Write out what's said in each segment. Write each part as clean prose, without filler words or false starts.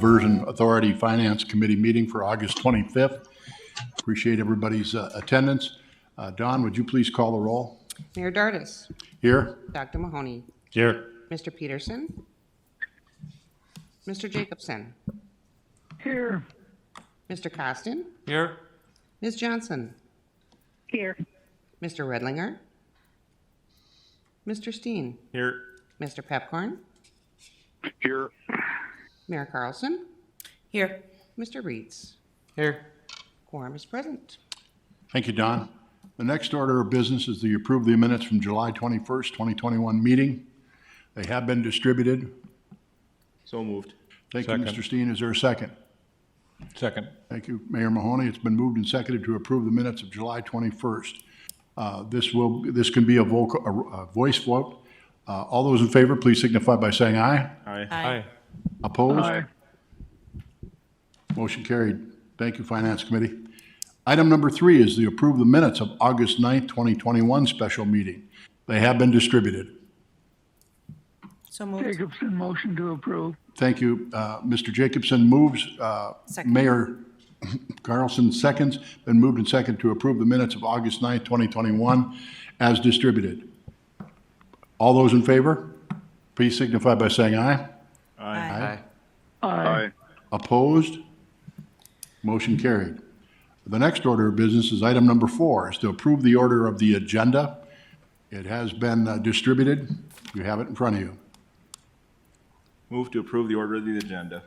Diversion Authority Finance Committee meeting for August 25th. Appreciate everybody's attendance. Don, would you please call the roll? Mayor Dardis. Here. Dr. Mahoney. Here. Mr. Peterson. Mr. Jacobson. Here. Mr. Costin. Here. Ms. Johnson. Here. Mr. Redlinger. Mr. Steen. Here. Mr. Pepcorn. Here. Mayor Carlson. Here. Mr. Reeds. Here. Quorum is present. Thank you, Don. The next order of business is to approve the minutes from July 21st, 2021 meeting. They have been distributed. So moved. Thank Second. you, Mr. Steen. Is there a second? Second. Thank you, Mayor Mahoney. It's been moved and seconded to approve the minutes of July 21st. This can be a voice vote. All those in favor, please signify by saying aye. Aye. Aye. Opposed? Aye. Motion carried. Thank you, Finance Committee. Item number 3 is to approve the minutes of August 9th, 2021 special meeting. They have been distributed. So moved. Jacobson, motion to approve. Thank you. Mr. Jacobson moves. Second. Mayor Carlson seconds. Been moved and seconded to approve the minutes of August 9th, 2021 as distributed. All those in favor, please signify by saying aye. Aye. Aye. Opposed? Motion carried. The next order of business is item number 4, is to approve the order of the agenda. It has been distributed. You have it in front of you. Move to approve the order of the agenda.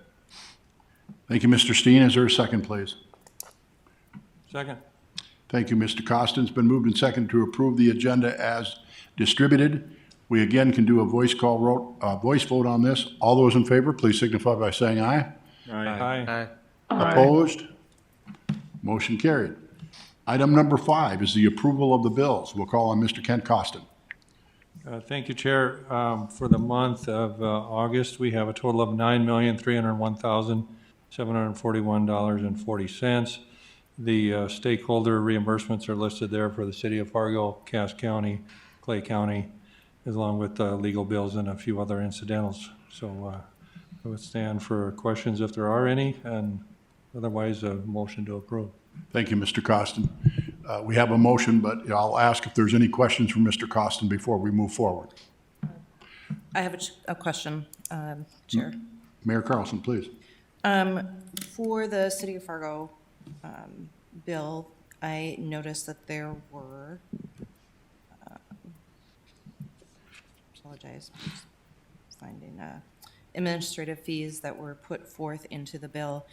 Thank you, Mr. Steen. Is there a second, please? Second. Thank you, Mr. Costin. It's been moved and seconded to approve the agenda as distributed. We again can do a voice vote on this. All those in favor, please signify by saying aye. Aye. Opposed? Motion carried. Item number 5 is the approval of the bills. We'll call on Mr. Kent Costin. Thank you, Chair. For the month of August, we have a total of $9,301,741.40. The stakeholder reimbursements are listed there for the City of Fargo, Cass County, Clay County, along with legal bills and a few other incidentals. So I would stand for questions if there are any, and otherwise a motion to approve. Thank you, Mr. Costin. We have a motion, but I'll ask if there's any questions from Mr. Costin before we move forward. I have a question, Chair. Mayor Carlson, please. For the City of Fargo bill, I noticed that there were, apologize, I'm just finding administrative fees that were put forth into the bill.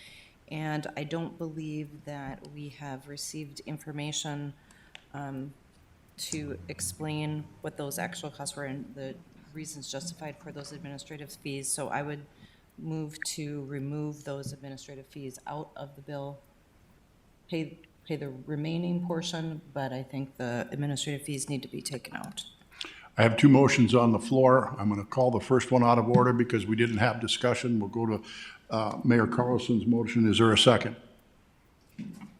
And I don't believe that we have received information to explain what those actual costs were and the reasons justified for those administrative fees. So I would move to remove those administrative fees out of the bill, pay the remaining portion, but I think the administrative fees need to be taken out. I have 2 motions on the floor. I'm going to call the first one out of order because we didn't have discussion. We'll go to Mayor Carlson's motion. Is there a second?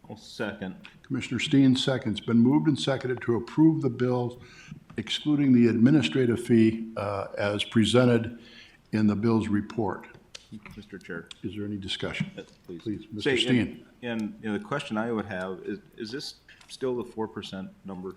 I'll second. Commissioner Steen seconds. Been moved and seconded to approve the bills excluding the administrative fee as presented in the bill's report. Mr. Chair. Is there any discussion? Please. Please, Mr. Say, Steen. And the question I would have is this still the 4% number?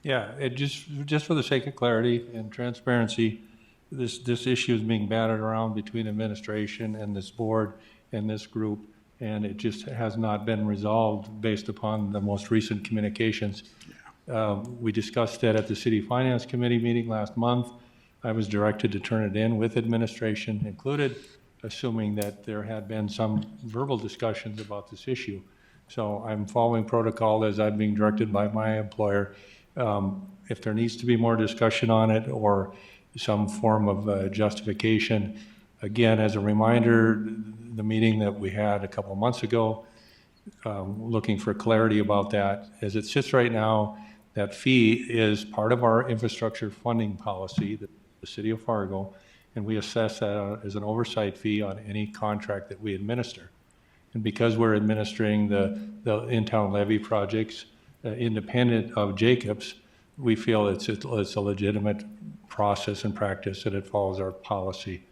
Yeah, it just for the sake of clarity and transparency, this issue is being batted around between administration and this board and this group, and it just has not been resolved based upon the most recent communications. We discussed that at the City Finance Committee meeting last month. I was directed to turn it in with administration included, assuming that there had been some verbal discussions about this issue. So I'm following protocol as I'm being directed by my employer. If there needs to be more discussion on it or some form of justification, again, as a reminder, the meeting that we had a couple of months ago, looking for clarity about that. As it sits right now, that fee is part of our infrastructure funding policy, the City of Fargo, and we assess that as an oversight fee on any contract that we administer. And because we're administering the in-town levy projects independent of Jacobs, we feel it's a legitimate process and practice, and it follows our policy.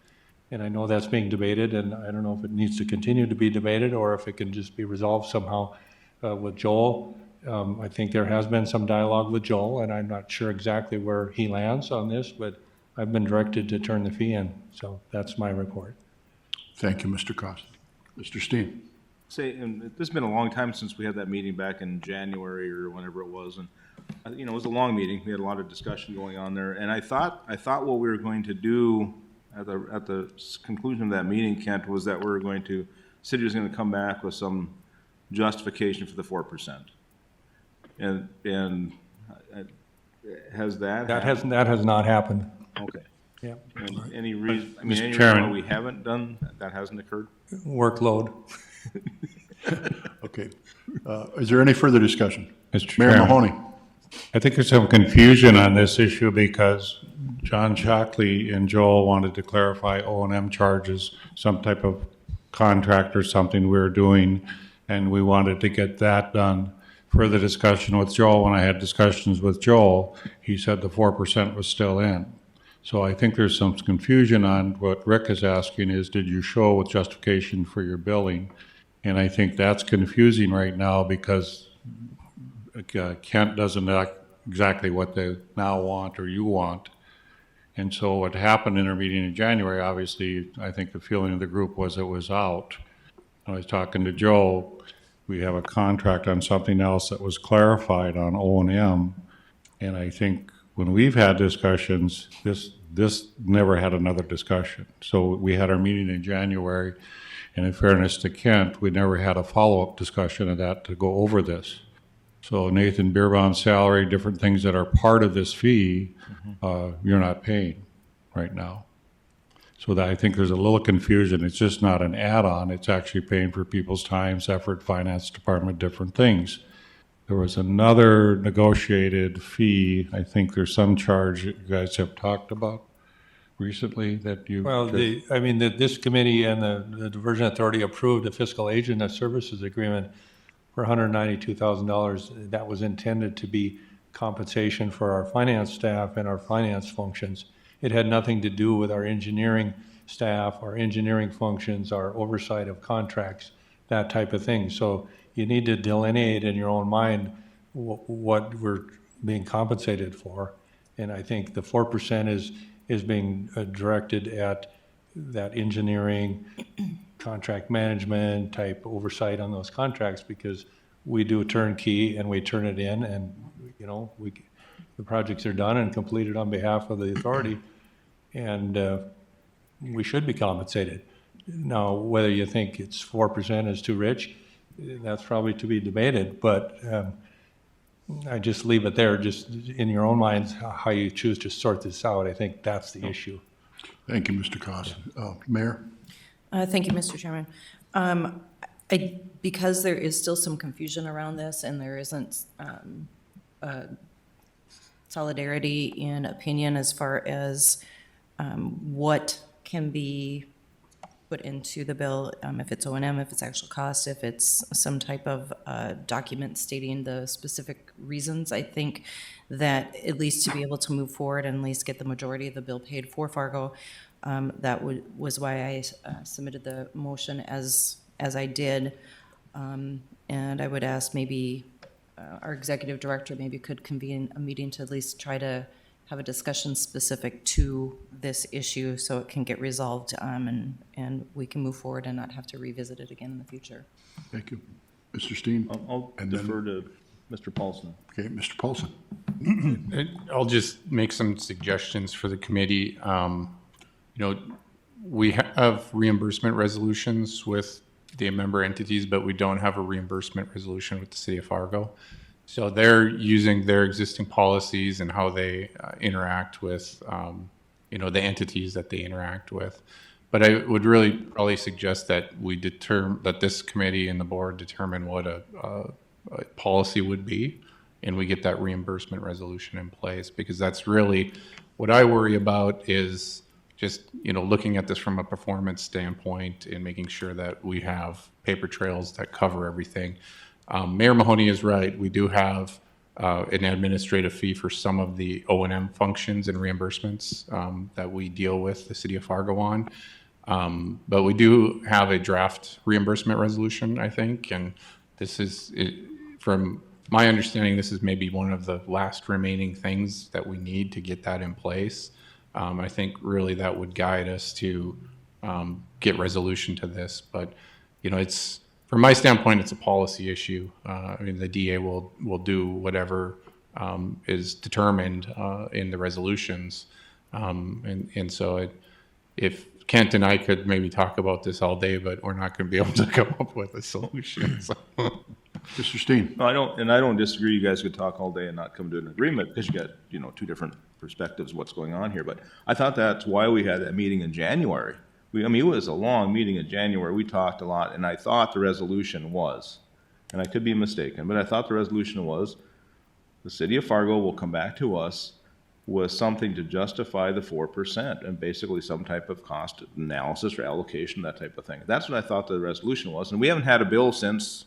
And I know that's being debated, and I don't know if it needs to continue to be debated or if it can just be resolved somehow with Joel. I think there has been some dialogue with Joel, and I'm not sure exactly where he lands on this, but I've been directed to turn the fee in. So that's my report. Thank you, Mr. Costa. Mr. Steen? Say, and this has been a long time since we had that meeting back in January or whenever it was, and it was a long meeting. We had a lot of discussion going on there, and I thought what we were going to do at the conclusion of that meeting, Kent, was that we were going to, city was going to come back with some justification for the 4%. And has that That happened? has not happened. Okay. Yeah. And any reason? I mean, Mr. any reason Chairman. why we haven't done that hasn't occurred? Workload. Okay. Is there any further discussion? Mr. Mayor Chairman. Mahoney? I think there's some confusion on this issue because John Shockley and Joel wanted to clarify O&M charges, some type of contract or something we were doing, and we wanted to get that done. Further discussion with Joel, when I had discussions with Joel, he said the 4% was still in. So I think there's some confusion on what Rick is asking is, did you show with justification for your billing? And I think that's confusing right now because Kent doesn't act exactly what they now want or you want. And so what happened in our meeting in January, obviously, I think the feeling of the group was it was out. I was talking to Joe, we have a contract on something else that was clarified on O&M. And I think when we've had discussions, this never had another discussion. So we had our meeting in January, and in fairness to Kent, we never had a follow-up discussion of that to go over this. So Nathan Beerbaum's salary, different things that are part of this fee, you're not paying right now. So that I think there's a little confusion. It's just not an add-on. It's actually paying for people's times, effort, finance department, different things. There was another negotiated fee. I think there's some charge that you guys have talked about recently that you. Well, this committee and the Diversion Authority approved a fiscal agent services agreement for $192,000. That was intended to be compensation for our finance staff and our finance functions. It had nothing to do with our engineering staff, our engineering functions, our oversight of contracts, that type of thing. So you need to delineate in your own mind what we're being compensated for. And I think the 4% is being directed at that engineering, contract management type oversight on those contracts, because we do turnkey and we turn it in, and the projects are done and completed on behalf of the authority, and we should be compensated. Now, whether you think it's 4% is too rich, that's probably to be debated, but I just leave it there, just in your own minds, how you choose to sort this out. I think that's the issue. Thank you, Mr. Costa. Mayor? Thank you, Mr. Chairman. Because there is still some confusion around this and there isn't solidarity in opinion as far as what can be put into the bill, if it's O&M, if it's actual cost, if it's some type of document stating the specific reasons. I think that at least to be able to move forward and at least get the majority of the bill paid for Fargo, that was why I submitted the motion as I did. And I would ask maybe our executive director maybe could convene a meeting to at least try to have a discussion specific to this issue so it can get resolved, and we can move forward and not have to revisit it again in the future. Thank you. Mr. Steen? I'll And then- defer to Mr. Paulson. Okay, Mr. Paulson? I'll just make some suggestions for the committee. We have reimbursement resolutions with the member entities, but we don't have a reimbursement resolution with the city of Fargo. So they're using their existing policies and how they interact with, the entities that they interact with. But I would really probably suggest that that this committee and the board determine what a policy would be, and we get that reimbursement resolution in place, because that's really what I worry about is just, looking at this from a performance standpoint and making sure that we have paper trails that cover everything. Mayor Mahoney is right. We do have an administrative fee for some of the O&M functions and reimbursements that we deal with the city of Fargo on. But we do have a draft reimbursement resolution, I think, and this is, from my understanding, this is maybe one of the last remaining things that we need to get that in place. I think really that would guide us to get resolution to this. But, it's, from my standpoint, it's a policy issue. I mean, the DA will do whatever is determined in the resolutions. And so if Kent and I could maybe talk about this all day, but we're not going to be able to come up with a solution. So. Mr. Steen? No, I don't disagree. You guys could talk all day and not come to an agreement because you got, two different perspectives of what's going on here. But I thought that's why we had that meeting in January. It was a long meeting in January. We talked a lot, and I thought the resolution was, and I could be mistaken, but I thought the resolution was the city of Fargo will come back to us with something to justify the 4% and basically some type of cost analysis or allocation, that type of thing. That's what I thought the resolution was. And we haven't had a bill since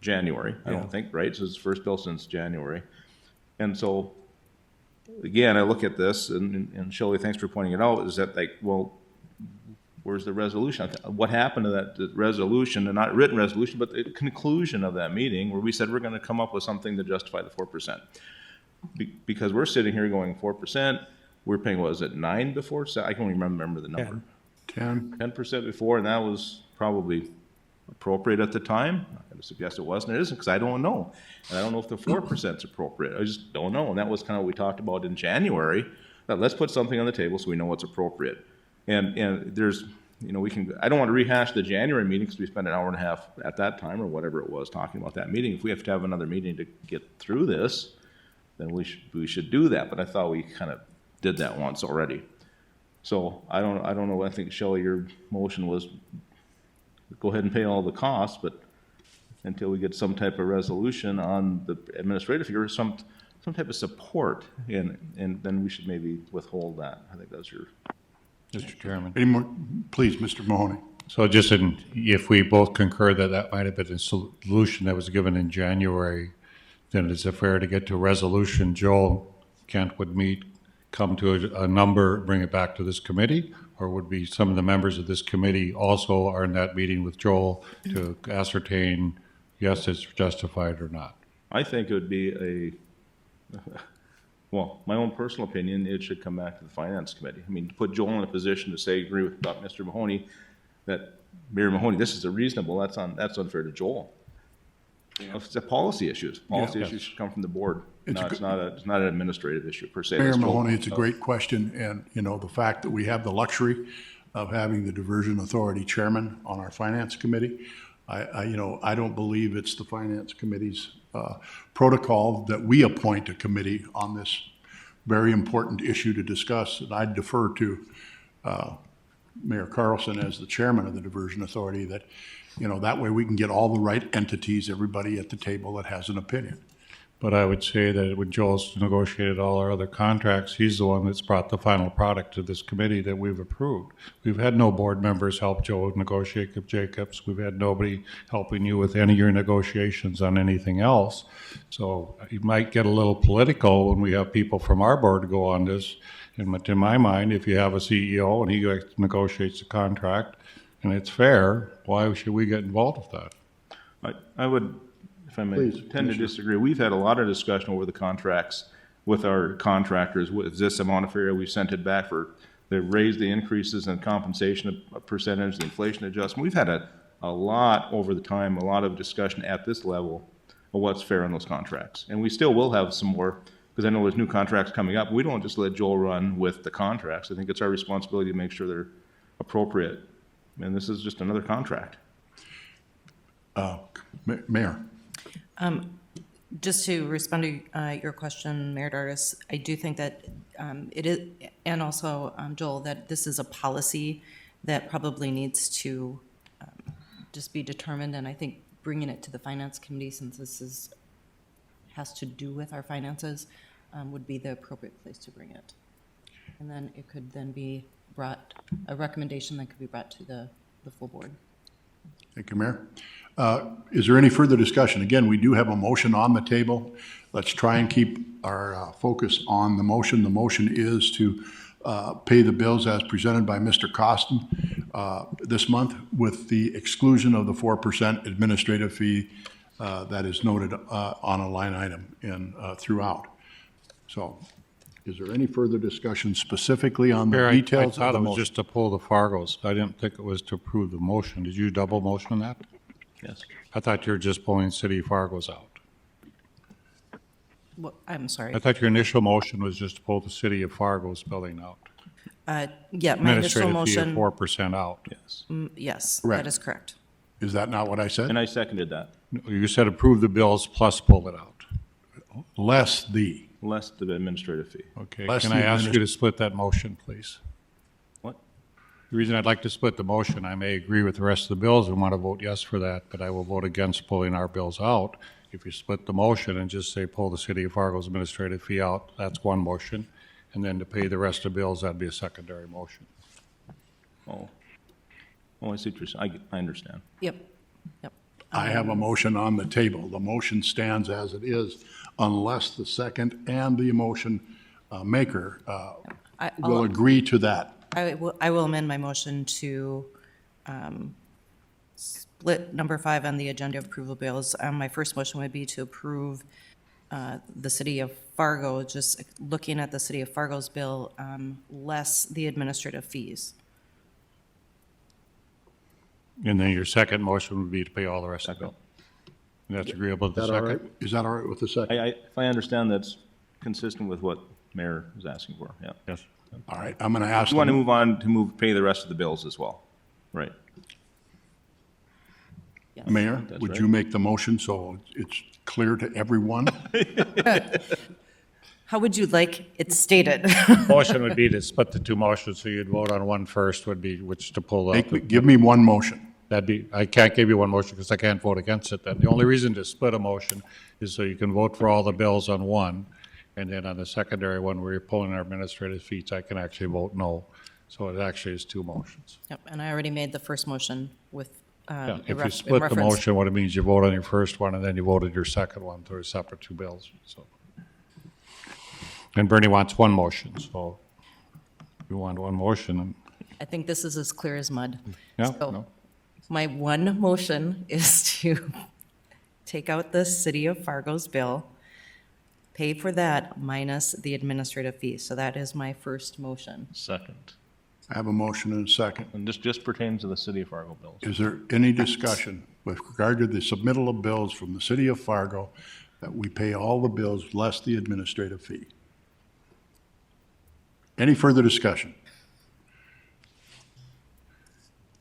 January, I don't think, right? So it's the first bill since January. And so, again, I look at this, and Shelley, thanks for pointing it out, is that where's the resolution? What happened to that resolution, and not written resolution, but the conclusion of that meeting where we said we're going to come up with something to justify the 4%? Because we're sitting here going 4%, we're paying, what was it, 9 before? So I can't even remember the number. 10% before, and that was probably appropriate at the time. I'm going to suggest it wasn't. It isn't, because I don't know. And I don't know if the 4% is appropriate. I just don't know. And that was kind of what we talked about in January. That let's put something on the table so we know what's appropriate. And there's, I don't want to rehash the January meeting because we spent an hour and a half at that time or whatever it was talking about that meeting. If we have to have another meeting to get through this, then we should do that. But I thought we kind of did that once already. So I don't know. I think, Shelley, your motion was go ahead and pay all the costs, but until we get some type of resolution on the administrative fee or some type of support, and then we should maybe withhold that. I think that's your. Mr. Chairman. Any more? Please, Mr. Mahoney. So just if we both concur that might have been a solution that was given in January, then is it fair to get to a resolution? Joel, Kent would meet, come to a number, bring it back to this committee? Or would be some of the members of this committee also are in that meeting with Joel to ascertain, yes, it's justified or not? I think it would be well, my own personal opinion, it should come back to the finance committee. I mean, to put Joel in a position to say, agree with Mr. Mahoney, that Mayor Mahoney, this is a reasonable, that's unfair to Joel. It's a policy issue. Policy issues should come from the board. It's not an administrative issue per se. Mayor Mahoney, it's a great question, and, the fact that we have the luxury of having the Diversion Authority chairman on our finance committee, I don't believe it's the finance committee's protocol that we appoint a committee on this very important issue to discuss, and I'd defer to Mayor Carlson as the chairman of the Diversion Authority that, that way we can get all the right entities, everybody at the table that has an opinion. But I would say that when Joel's negotiated all our other contracts, he's the one that's brought the final product to this committee that we've approved. We've had no board members help Joel negotiate with Jacobs. We've had nobody helping you with any of your negotiations on anything else. So you might get a little political when we have people from our board to go on this. And to my mind, if you have a CEO and he negotiates a contract and it's fair, why should we get involved with that? I would, if I may, tend to disagree. We've had a lot of discussion over the contracts with our contractors. Is this amount of fair? We sent it back they raised the increases in compensation percentage, the inflation adjustment. We've had a lot over the time, a lot of discussion at this level of what's fair in those contracts. And we still will have some more, because I know there's new contracts coming up. We don't just let Joel run with the contracts. I think it's our responsibility to make sure they're appropriate. And this is just another contract. Mayor. Just to respond to your question, Mayor Dardis, I do think that it is, and also Joel, that this is a policy that probably needs to just be determined, and I think bringing it to the Finance Committee, since this has to do with our finances, would be the appropriate place to bring it. And then it could then be brought, a recommendation that could be brought to the full board. Thank you, Mayor. Is there any further discussion? Again, we do have a motion on the table. Let's try and keep our focus on the motion. The motion is to pay the bills as presented by Mr. Costin this month with the exclusion of the 4% administrative fee that is noted on a line item throughout. So is there any further discussion specifically on the Mayor, details I thought of it the was motion? just to pull the Fargos. I didn't think it was to approve the motion. Did you double motion that? Yes. I thought you were just pulling City of Fargo's out. I'm sorry. I thought your initial motion was just to pull the City of Fargo's building out. Yeah, my initial Administrative fee of motion, 4% out. Yes. yes, Correct. that is correct. Is that not what I said? And I seconded that, You said approve the bills plus pull it out. Less the. less the administrative fee. Okay, Less can the I ask you to split that motion, please? What? The reason I'd like to split the motion, I may agree with the rest of the bills and want to vote yes for that, but I will vote against pulling our bills out. If you split the motion and just say pull the City of Fargo's administrative fee out, that's one motion. And then to pay the rest of the bills, that'd be a secondary motion. Oh. Oh, I see what you're saying. I understand. Yep, yep. I have a motion on the table. The motion stands as it is unless the second and the motion maker will agree to that. I will amend my motion to split number 5 on the agenda of approval bills. My first motion would be to approve the City of Fargo, just looking at the City of Fargo's bill, less the administrative fees. And then your second motion would be to pay all the rest of the bill. And that's agreeable to the Is that all right? second? Is that all right with the second? If I understand, that's consistent with what Mayor is asking for, yeah. Yes. All right, I'm going to ask. You want to move on to pay the rest of the bills as well, right? Yes. Mayor, That's would right. you make the motion so it's clear to everyone? How would you like it stated? Motion would be to split the two motions, so you'd vote on one first would be which to pull out. Give me one motion. That'd be, I can't give you one motion because I can't vote against it then. The only reason to split a motion is so you can vote for all the bills on one, and then on the secondary one where you're pulling our administrative fees, I can actually vote no. So it actually is two motions. Yep, and I already made the first motion with, Yeah, in if you in split the reference. motion, what it means, you vote on your first one and then you voted your second one, they're separate two bills, so. And Bernie wants one motion, so you want one motion, and, I think this is as clear as mud. yeah, So, no. my one motion is to take out the City of Fargo's bill, pay for that minus the administrative fee. So that is my first motion. Second. I have a motion and a second. And this just pertains to the City of Fargo bills. Is there any discussion with regard to the submittal of bills from the city of Fargo that we pay all the bills less the administrative fee? Any further discussion?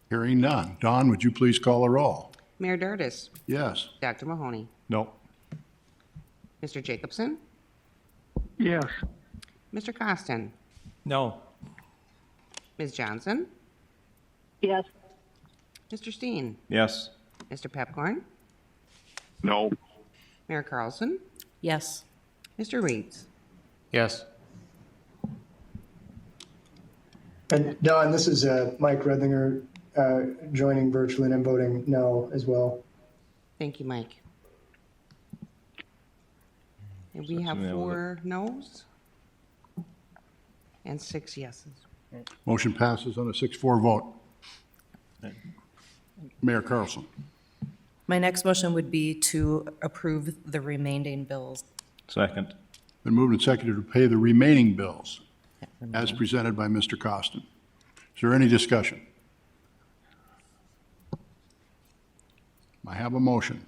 Hearing none. Don, would you please call a roll? Mayor Dardis. Yes. Dr. Mahoney. No, Mr. Jacobson. Yes. Mr. Costin. No. Ms. Johnson. Yes. Mr. Steen. Yes. Mr. Pepcorn. No. Mayor Carlson. Yes. Mr. Reeds. Yes. And Don, this is Mike Redlinger joining virtually, and I'm voting no as well. Thank you, Mike. And we have yeah, well, 4 noes and 6 yeses. Motion passes on a 6-4 vote. Mayor Carlson. My next motion would be to approve the remaining bills. Second. Been moved and seconded to pay the remaining bills as presented by Mr. Costin. Is there any discussion? I have a motion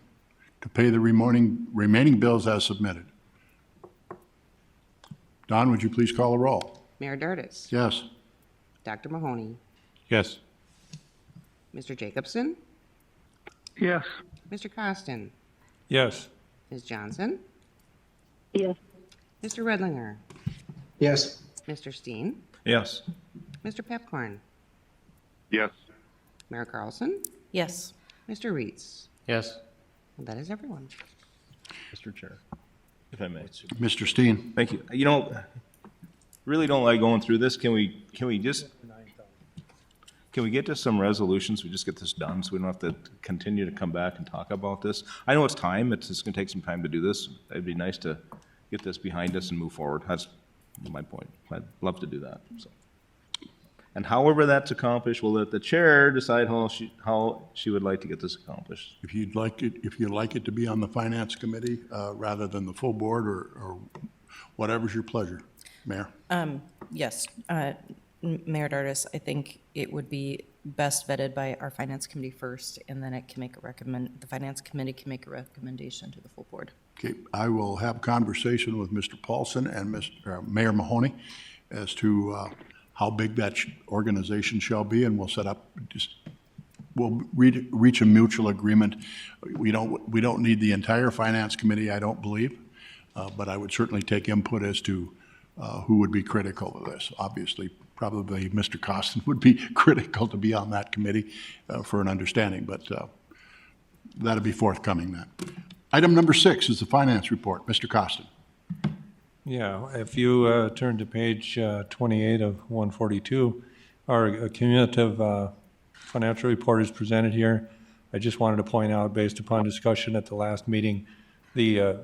to pay the remaining bills as submitted. Don, would you please call a roll? Mayor Dardis. Yes. Dr. Mahoney. yes, Mr. Jacobson. Yes. Mr. Costin. Yes. Ms. Johnson. Yes. Mr. Redlinger. Yes. Mr. Steen. Yes. Mr. Pepcorn. Yes. Mayor Carlson. Yes. Mr. Reeds. Yes. And that is everyone. Mr. Chair, if I may. Mr. Steen. Thank you. You know, really don't like going through this. Can we get to some resolutions? We just get this done so we don't have to continue to come back and talk about this. I know it's time. It's just gonna take some time to do this. It'd be nice to get this behind us and move forward. That's my point. I'd love to do that, so. And however that's accomplished, we'll let the chair decide how she would like to get this accomplished. If you'd like it to be on the finance committee, rather than the full board, or whatever's your pleasure. Mayor? Yes, Mayor Dardis, I think it would be best vetted by our finance committee first, and then it can make the finance committee can make a recommendation to the full board. Okay, I will have conversation with Mr. Paulson and Mayor Mahoney as to how big that organization shall be, and we'll set up, we'll reach a mutual agreement. We don't need the entire finance committee, I don't believe, but I would certainly take input as to who would be critical of this. Obviously, probably Mr. Costin would be critical to be on that committee for an understanding, but that'll be forthcoming then. Item number 6 is the finance report. Mr. Costin. Yeah, if you turn to page 28 of 142, our cumulative financial report is presented here. I just wanted to point out, based upon discussion at the last meeting, the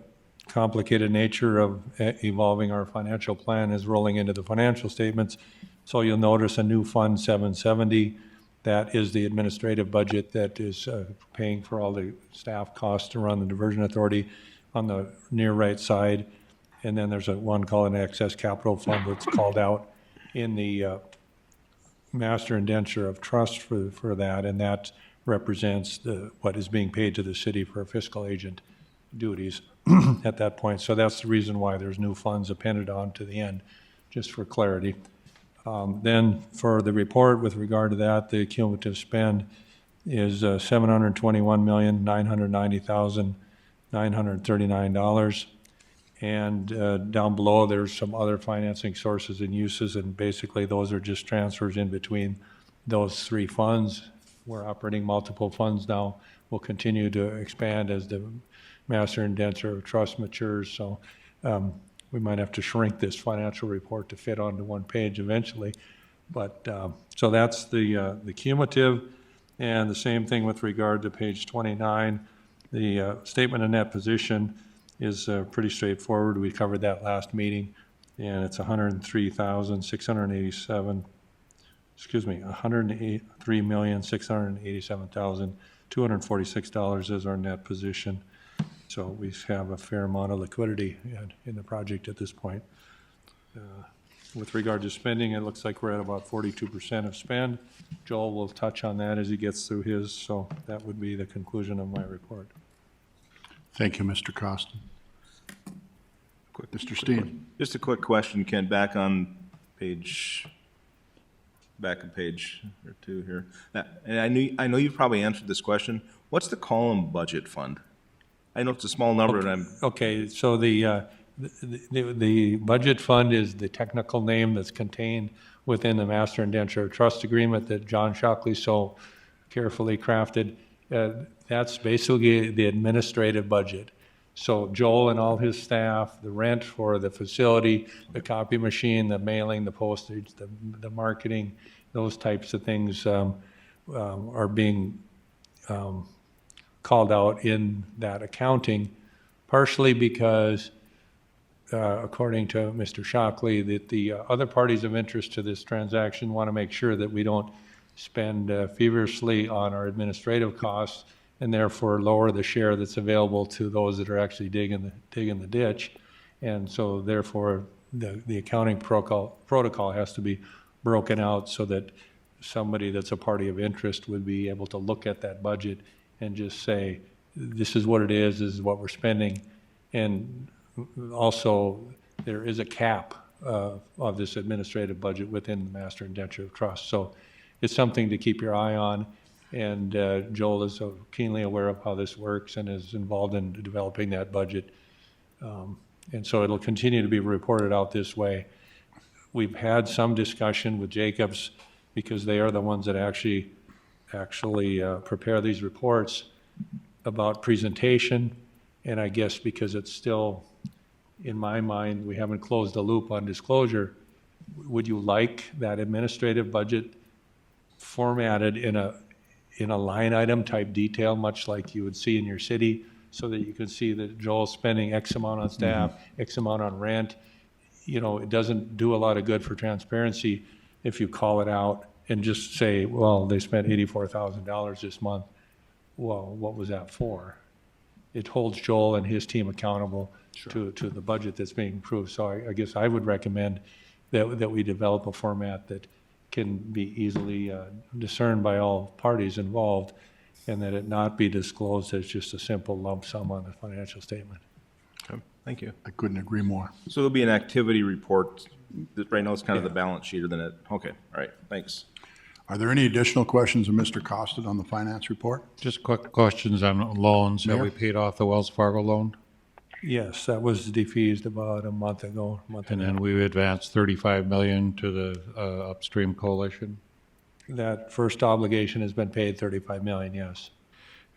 complicated nature of evolving our financial plan is rolling into the financial statements. So you'll notice a new Fund 770. That is the administrative budget that is paying for all the staff costs to run the Diversion Authority on the near right side. And then there's one called an excess capital fund that's called out in the master indenture of trust for that, and that represents what is being paid to the city for fiscal agent duties at that point. So that's the reason why there's new funds appended on to the end, just for clarity. Then for the report with regard to that, the cumulative spend is $721,990,939. And down below, there's some other financing sources and uses, and basically those are just transfers in between those three funds. We're operating multiple funds now. We'll continue to expand as the master indenture of trust matures. So we might have to shrink this financial report to fit onto one page eventually. But so that's the cumulative, and the same thing with regard to page 29. The statement of net position is pretty straightforward. We covered that last meeting, and it's $103,687,246 is our net position. So we have a fair amount of liquidity in the project at this point. With regard to spending, it looks like we're at about 42% of spend. Joel will touch on that as he gets through his, so that would be the conclusion of my report. Thank you, Mr. Costin. Mr. Steen. Just a quick question, Kent, back a page or two here. And I know you've probably answered this question. What's the column budget fund? I know it's a small number, and I'm... Okay, so the budget fund is the technical name that's contained within the master indenture trust agreement that John Shockley so carefully crafted. That's basically the administrative budget. So Joel and all his staff, the rent for the facility, the copy machine, the mailing, the postage, the marketing, those types of things are being called out in that accounting, partially because, according to Mr. Shockley, that the other parties of interest to this transaction want to make sure that we don't spend feverishly on our administrative costs and therefore lower the share that's available to those that are actually digging the ditch. And so therefore, the accounting protocol has to be broken out so that somebody that's a party of interest would be able to look at that budget and just say, this is what it is, this is what we're spending. And also, there is a cap of this administrative budget within the master indenture of trust. So it's something to keep your eye on. And Joel is so keenly aware of how this works and is involved in developing that budget. And so it'll continue to be reported out this way. We've had some discussion with Jacobs because they are the ones that actually prepare these reports about presentation. And I guess because it's still, in my mind, we haven't closed the loop on disclosure, would you like that administrative budget formatted in a line item type detail, much like you would see in your city, so that you can see that Joel's spending X amount on staff, X amount on rent? You know, it doesn't do a lot of good for transparency if you call it out and just say, well, they spent $84,000 this month, well, what was that for? It holds Joel and his team accountable to the budget that's being approved. So I guess I would recommend that we develop a format that can be easily discerned by all parties involved, and that it not be disclosed as just a simple lump sum on the financial statement. Okay, thank you. I couldn't agree more. So there'll be an activity report. Right now it's kind of the balance sheet, or then it, okay, all right, thanks. Are there any additional questions of Mr. Costin on the finance report? Just quick questions on loans. Have Mayor? we paid off the Wells Fargo loan? Yes, that was defeased about a month ago, And a half. then we advanced 35 million to the upstream coalition. That first obligation has been paid, 35 million, yes.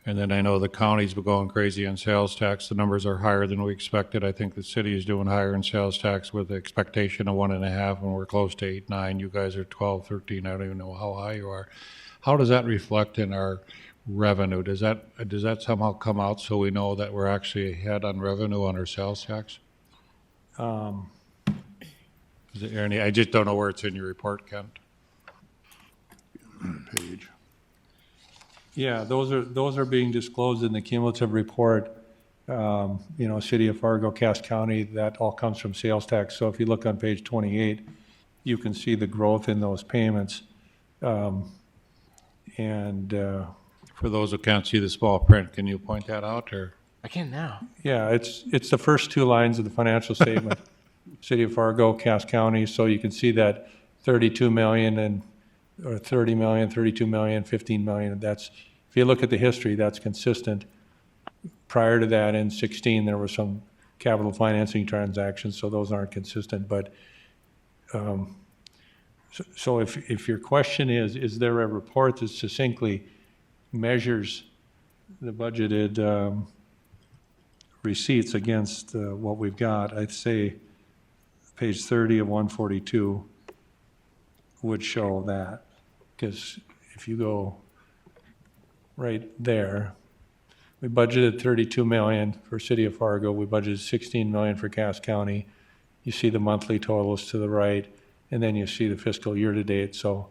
And then I know the county's been going crazy on sales tax. The numbers are higher than we expected. I think the city is doing higher in sales tax with the expectation of 1.5, and we're close to 8, 9. You guys are 12, 13. I don't even know how high you are. How does that reflect in our revenue? Does that somehow come out so we know that we're actually ahead on revenue on our sales tax? Is there any? I just don't know where it's in your report, Kent. Page. Yeah, those are being disclosed in the cumulative report. City of Fargo, Cass County, that all comes from sales tax. So if you look on page 28, you can see the growth in those payments. For those who can't see the small print, can you point that out, or? I can now. Yeah, it's the first two lines of the financial statement. City of Fargo, Cass County, so you can see that 32 million or 30 million, 32 million, 15 million. That's, if you look at the history, that's consistent. Prior to that, in 16, there were some capital financing transactions, so those aren't consistent. But so if your question is there a report that succinctly measures the budgeted receipts against what we've got, I'd say page 30 of 142 would show that. Because if you go right there, we budgeted 32 million for City of Fargo. We budgeted 16 million for Cass County. You see the monthly totals to the right, and then you see the fiscal year to date. So,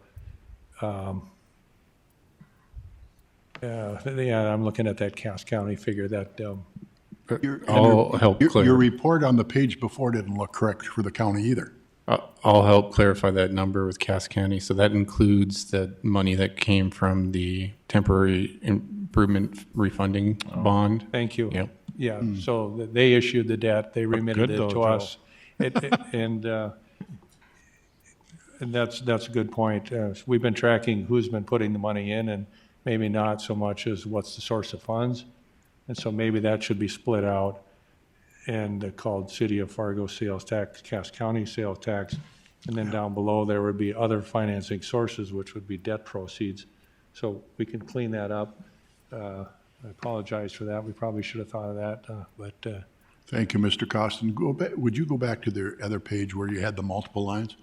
yeah, I'm looking at that Cass County figure. That I'll help Your clear. report on the page before didn't look correct for the county either. I'll help clarify that number with Cass County. So that includes the money that came from the temporary improvement refunding bond. Thank you. Yep. Yeah. So they issued the debt. They remitted good it though, to Joe. us, and that's a good point. We've been tracking who's been putting the money in, and maybe not so much as what's the source of funds. And so maybe that should be split out and called City of Fargo sales tax, Cass County sales tax. And then down below, there would be other financing sources, which would be debt proceeds. So we can clean that up. I apologize for that. We probably should have thought of that, but Thank you, Mr. Costin. Would you go back to the other page where you had the multiple lines?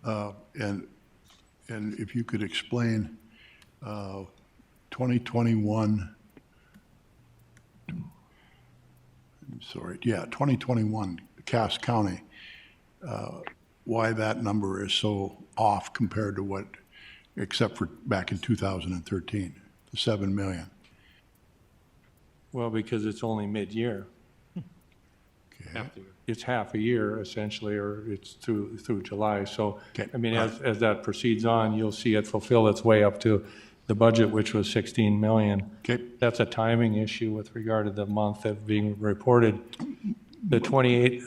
And if you could explain 2021, 2021 Cass County, why that number is so off compared to what, except for back in 2013, the 7 million. well, because it's only mid-year. Okay. It's half a year essentially, or it's through July. So, Okay. I mean, as that proceeds on, you'll see it fulfill its way up to the budget, which was 16 million. Okay. That's a timing issue with regard to the month of being reported. The 28,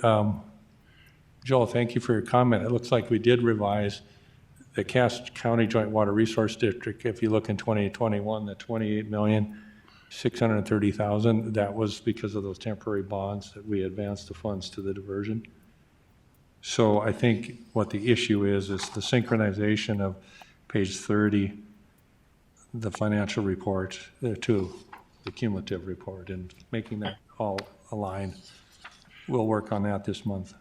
Joel, thank you for your comment. It looks like we did revise the Cass County Joint Water Resource District. If you look in 2021, the 28,630,000, that was because of those temporary bonds that we advanced the funds to the diversion. So I think what the issue is the synchronization of page 30, the financial report, to the cumulative report, and making that all align. We'll work on that this month.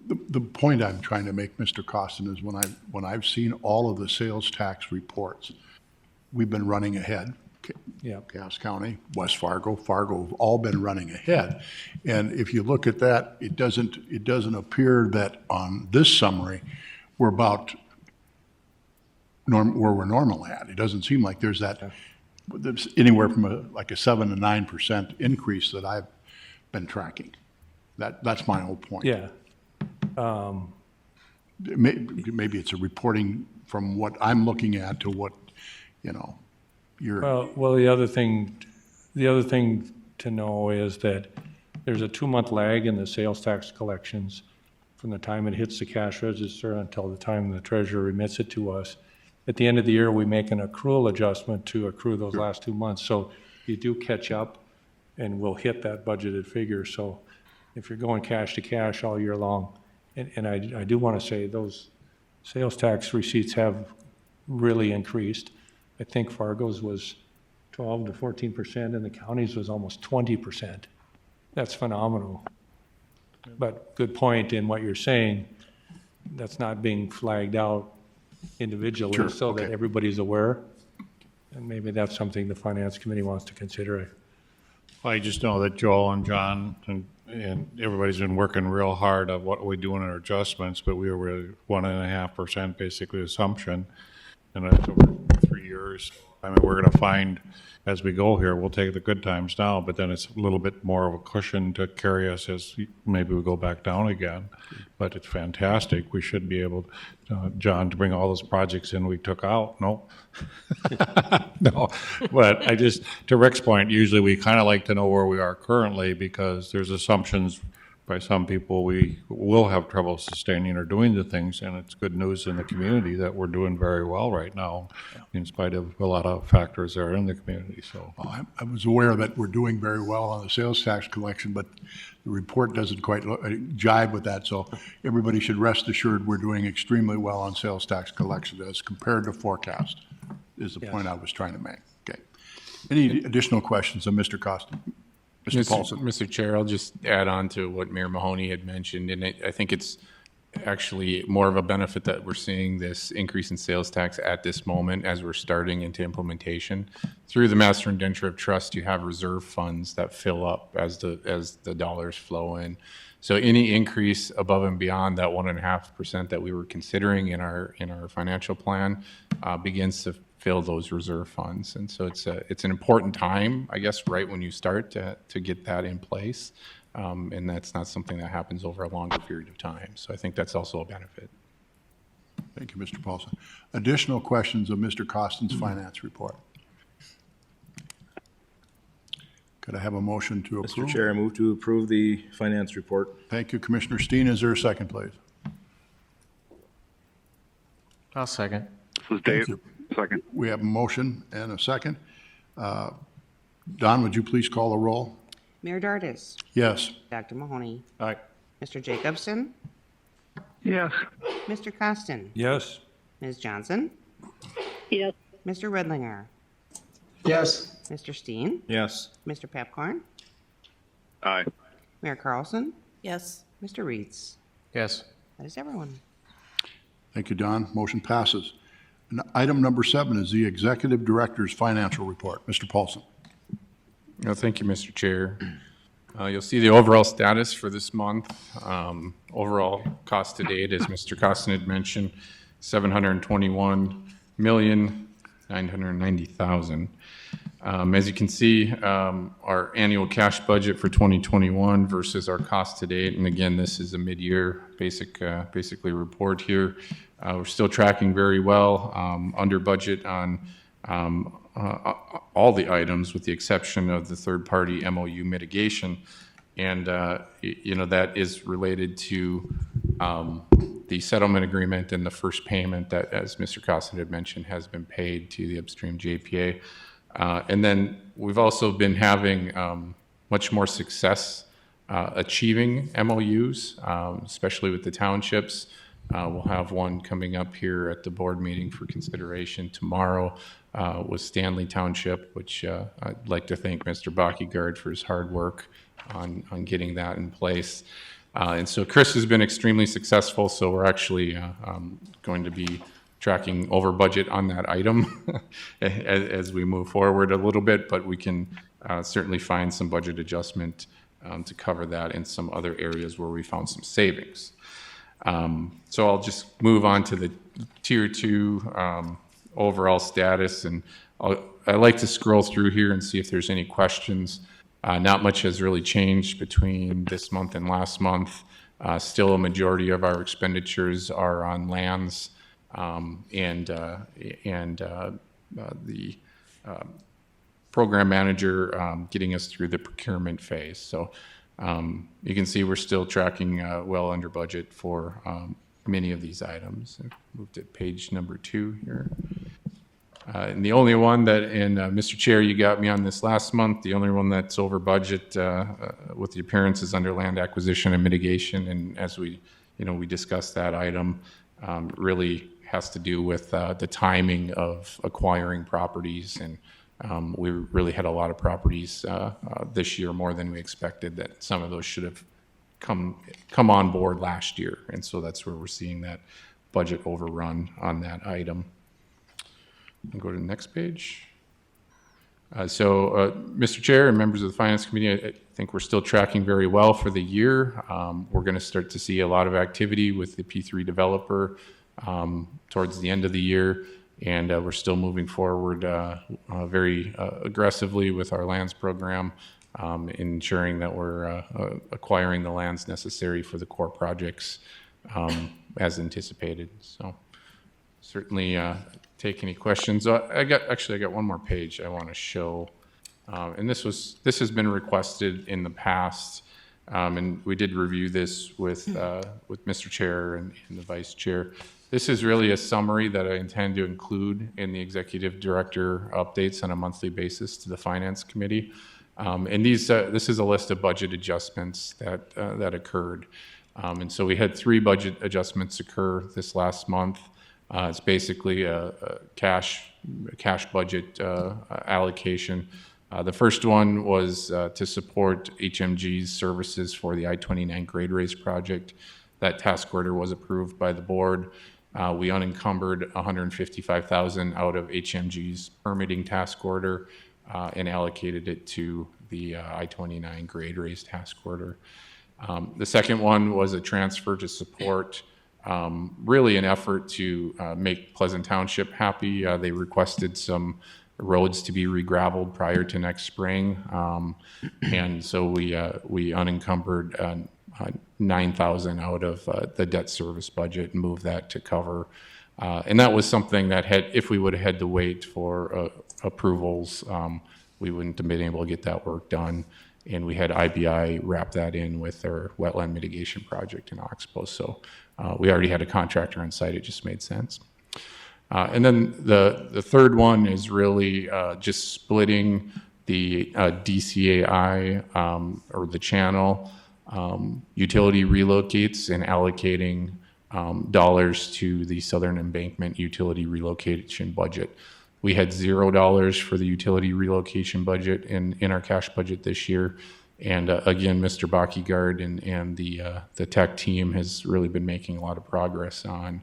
The point I'm trying to make, Mr. Costin, is when I've seen all of the sales tax reports, we've been running ahead. Yeah. Cass County, West Fargo, have all been running ahead. And if you look at that, it doesn't appear that on this summary, we're about where we're normal at. It doesn't seem like there's anywhere from like a 7 to 9% increase that I've been tracking. That's my whole point. Yeah. Maybe it's a reporting from what I'm looking at to what, you're, Well, the other thing to know is that there's a 2-month lag in the sales tax collections from the time it hits the cash register until the time the treasurer remits it to us. At the end of the year, we make an accrual adjustment to accrue those last 2 months. So you do catch up and we'll hit that budgeted figure. So if you're going cash to cash all year long, and I do want to say those sales tax receipts have really increased. I think Fargo's was 12 to 14% and the county's was almost 20%. That's phenomenal. But good point in what you're saying, that's not being flagged out individually Sure, so that okay. everybody's aware. And maybe that's something the finance committee wants to consider. I just know that Joel and John and everybody's been working real hard on what we're doing in our adjustments, but we were at 1.5% basically assumption. And that's over 3 years. I mean, we're gonna find as we go here, we'll take the good times now, but then it's a little bit more of a cushion to carry us as maybe we go back down again. But it's fantastic. We should be able, John, to bring all those projects in we took out. No. No, but to Rick's point, usually we kind of like to know where we are currently because there's assumptions by some people we will have trouble sustaining or doing the things, and it's good news in the community that we're doing very well right now in spite of a lot of factors that are in the community, so. Well, I was aware that we're doing very well on the sales tax collection, but the report doesn't quite jibe with that, so everybody should rest assured we're doing extremely well on sales tax collection as compared to forecast, is the point I was trying to make. Okay. Any additional questions of Mr. Costa? Mr. Paulson? Mr. Chair, I'll just add on to what Mayor Mahoney had mentioned, and I think it's actually more of a benefit that we're seeing this increase in sales tax at this moment as we're starting into implementation. Through the Master Indenture of Trust, you have reserve funds that fill up as the dollars flow in. So any increase above and beyond that 1.5% that we were considering in our financial plan begins to fill those reserve funds. And so it's an important time, I guess, right when you start to get that in place. And that's not something that happens over a longer period of time. So I think that's also a benefit. Thank you, Mr. Paulson. Additional questions of Mr. Costin's finance report? Could I have a motion to approve? Mr. Chair, I move to approve the finance report. Thank you, Commissioner Steen. Is there a second, please? I'll second. This is Dave. you. Second. We have a motion and a second. Don, would you please call the roll? Mayor Dardis, Yes. Dr. Mahoney, Aye. Mr. Jacobson, Yes. Mr. Costin, Yes? Ms. Johnson, Yes. Mr. Redlinger, Yes. Mr. Steen, Yes. Mr. Papcorn, Aye. Mayor Carlson, Yes. Mr. Reeds. Yes. That is everyone. Thank you, Don. Motion passes. And item number 7 is the Executive Director's Financial Report. Mr. Paulson. No, thank you, Mr. Chair. You'll see the overall status for this month. Overall cost to date, as Mr. Costin had mentioned, $721,990,000. As you can see, our annual cash budget for 2021 versus our cost to date, and again, this is a mid-year basically report here. We're still tracking very well, under budget on all the items with the exception of the third-party MOU mitigation. And, that is related to the settlement agreement and the first payment that, as Mr. Costin had mentioned, has been paid to the upstream JPA. And then we've also been having much more success achieving MOUs, especially with the townships. We'll have one coming up here at the board meeting for consideration tomorrow with Stanley Township, which I'd like to thank Mr. Bakigard for his hard work on getting that in place. And so Chris has been extremely successful, so we're actually going to be tracking over budget on that item as we move forward a little bit, but we can certainly find some budget adjustment to cover that in some other areas where we found some savings. So I'll just move on to the Tier 2 overall status, and I like to scroll through here and see if there's any questions. Not much has really changed between this month and last month. Still, a majority of our expenditures are on lands, and the program manager getting us through the procurement phase. So you can see we're still tracking well under budget for many of these items. I've moved to page number 2 here. And the only one that, and Mr. Chair, you got me on this last month, the only one that's over budget with the appearance is under land acquisition and mitigation. And as we discussed that item, really has to do with the timing of acquiring properties. And we really had a lot of properties this year, more than we expected, that some of those should have come on board last year. And so that's where we're seeing that budget overrun on that item. I'll go to the next page. Mr. Chair and members of the Finance Committee, I think we're still tracking very well for the year. We're going to start to see a lot of activity with the P3 developer towards the end of the year, and we're still moving forward very aggressively with our lands program, ensuring that we're acquiring the lands necessary for the core projects as anticipated. So certainly take any questions. I got one more page I want to show, and this has been requested in the past, and we did review this with Mr. Chair and the Vice Chair. This is really a summary that I intend to include in the Executive Director updates on a monthly basis to the Finance Committee, and this is a list of budget adjustments that occurred, and so we had 3 budget adjustments occur this last month. It's basically a cash budget allocation. The first one was to support HMG's services for the I-29 grade raise project. That task order was approved by the board. We unencumbered $155,000 out of HMG's permitting task order and allocated it to the I-29 grade raise task order. The second one was a transfer to support really an effort to make Pleasant Township happy. They requested some roads to be re-gravelled prior to next spring, and so we unencumbered $9,000 out of the debt service budget and moved that to cover. And that was something that if we would have had to wait for approvals, we wouldn't have been able to get that work done. And we had IBI wrap that in with our wetland mitigation project in Oxbow. So we already had a contractor on site. It just made sense. And then the third one is really just splitting the DCAI or the channel utility relocates and allocating dollars to the Southern Embankment utility relocation budget. We had $0 for the utility relocation budget in our cash budget this year. And again, Mr. Bakigard and the tech team has really been making a lot of progress on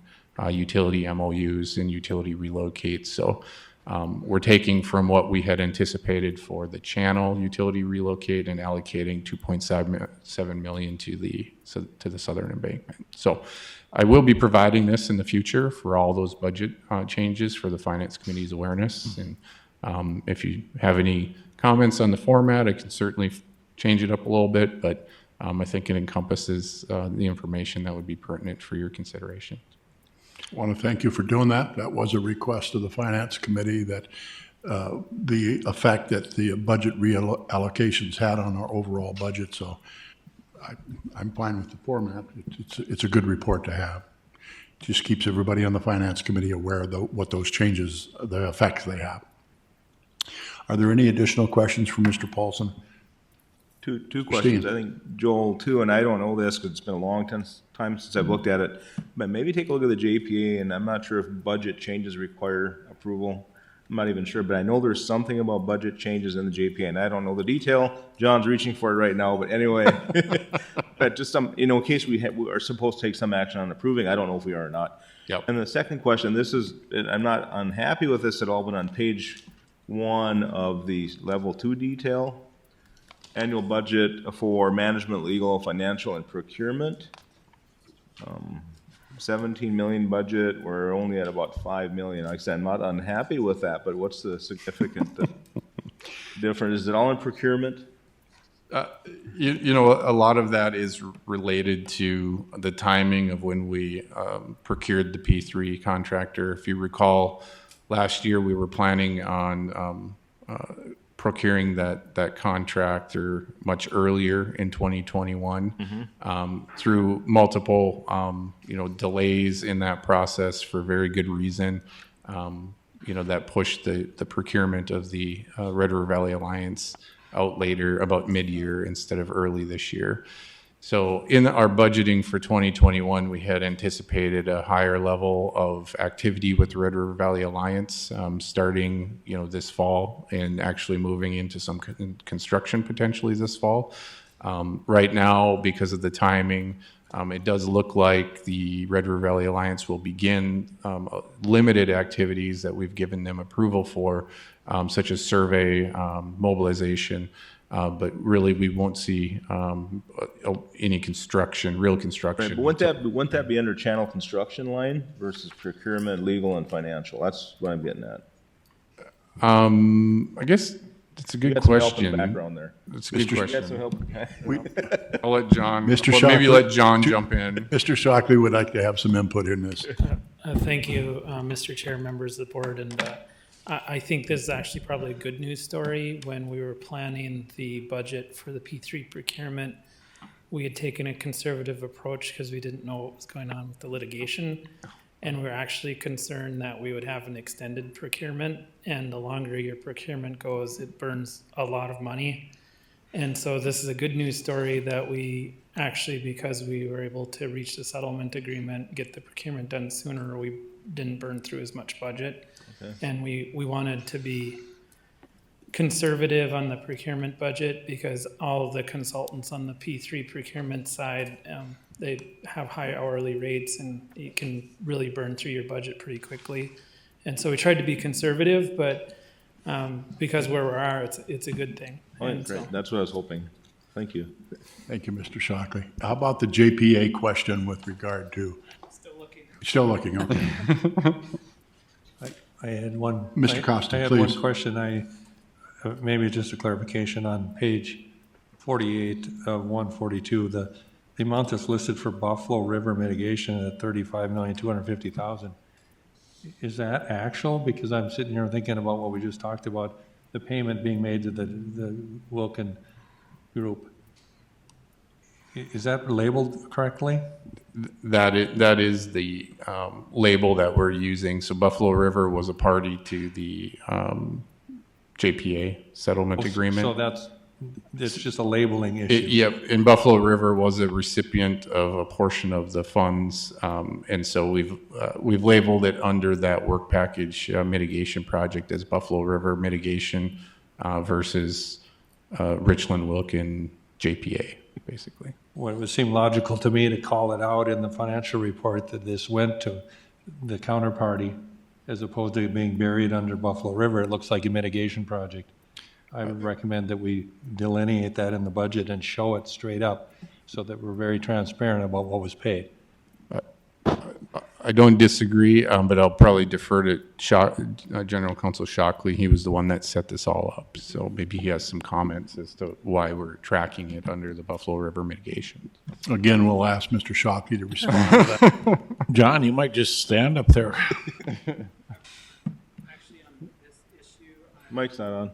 utility MOUs and utility relocates. So we're taking from what we had anticipated for the channel utility relocate and allocating $2.7 million to the Southern Embankment. So I will be providing this in the future for all those budget changes for the Finance Committee's awareness. And if you have any comments on the format, I can certainly change it up a little bit, but I think it encompasses the information that would be pertinent for your consideration. I want to thank you for doing that. That was a request of the Finance Committee that the effect that the budget reallocations had on our overall budget. So I'm fine with the format. It's a good report to have. It just keeps everybody on the Finance Committee aware of what those changes, the effects they have. Are there any additional questions for Mr. Paulson? Two questions. I think Joel too, and I don't know this because it's been a long time since I've looked at it, but maybe take a look at the JPA, and I'm not sure if budget changes require approval. I'm not even sure, but I know there's something about budget changes in the JPA, and I don't know the detail. John's reaching for it right now, but anyway, but just in case we are supposed to take some action on approving, I don't know if we are or not. Yep. And the second question, I'm not unhappy with this at all, but on page 1 of the level 2 detail, annual budget for management, legal, financial, and procurement. 17 million budget, we're only at about 5 million. Like I said, I'm not unhappy with that, but what's the significant difference? Is it all in procurement? You know, a lot of that is related to the timing of when we procured the P3 contractor. If you recall, last year we were planning on procuring that contractor much earlier in 2021. Through multiple delays in that process for very good reason. That pushed the procurement of the Red River Valley Alliance out later, about mid-year instead of early this year. So in our budgeting for 2021, we had anticipated a higher level of activity with the Red River Valley Alliance starting this fall and actually moving into some construction potentially this fall. Right now, because of the timing, it does look like the Red River Valley Alliance will begin limited activities that we've given them approval for, such as survey, mobilization, but really we won't see any real construction. Right, but wouldn't that be under channel construction line versus procurement, legal, and financial? That's what I'm getting at. I guess it's a good question. Background there. That's a good You got question. some help. I'll let John. Mr. Well, maybe Shockley, let John jump in. Mr. Shockley would like to have some input in this. Thank you, Mr. Chair, members of the board, and I think this is actually probably a good news story. When we were planning the budget for the P3 procurement, we had taken a conservative approach because we didn't know what was going on with the litigation, and we were actually concerned that we would have an extended procurement, and the longer your procurement goes, it burns a lot of money. And so this is a good news story that we actually, because we were able to reach the settlement agreement, get the procurement done sooner, we didn't burn through as much budget. Okay. And we wanted to be conservative on the procurement budget because all of the consultants on the P3 procurement side, they have high hourly rates and you can really burn through your budget pretty quickly. And so we tried to be conservative, but because where we are, it's a good thing. All right, great. That's what I was hoping. Thank you. Thank you, Mr. Shockley. How about the JPA question with regard to? Still looking, okay. I had one. Mr. Costa, I had please. one question. Maybe just a clarification on page 48 of 142. The amount that's listed for Buffalo River mitigation at $35,250,000. Is that actual? Because I'm sitting here thinking about what we just talked about, the payment being made to the Wilkin group. Is that labeled correctly? That is the label that we're using. So Buffalo River was a party to the JPA settlement agreement. So it's just a labeling issue. Yep, and Buffalo River was a recipient of a portion of the funds, and so we've labeled it under that work package mitigation project as Buffalo River mitigation versus Richland Wilkin JPA, basically. Well, it would seem logical to me to call it out in the financial report that this went to the counterparty as opposed to being buried under Buffalo River. It looks like a mitigation project. I would recommend that we delineate that in the budget and show it straight up so that we're very transparent about what was paid. I don't disagree, but I'll probably defer to General Counsel Shockley. He was the one that set this all up. So maybe he has some comments as to why we're tracking it under the Buffalo River mitigation. Again, we'll ask Mr. Shockley to respond to that. John, you might just stand up there. Actually, on this issue, Mike's not on.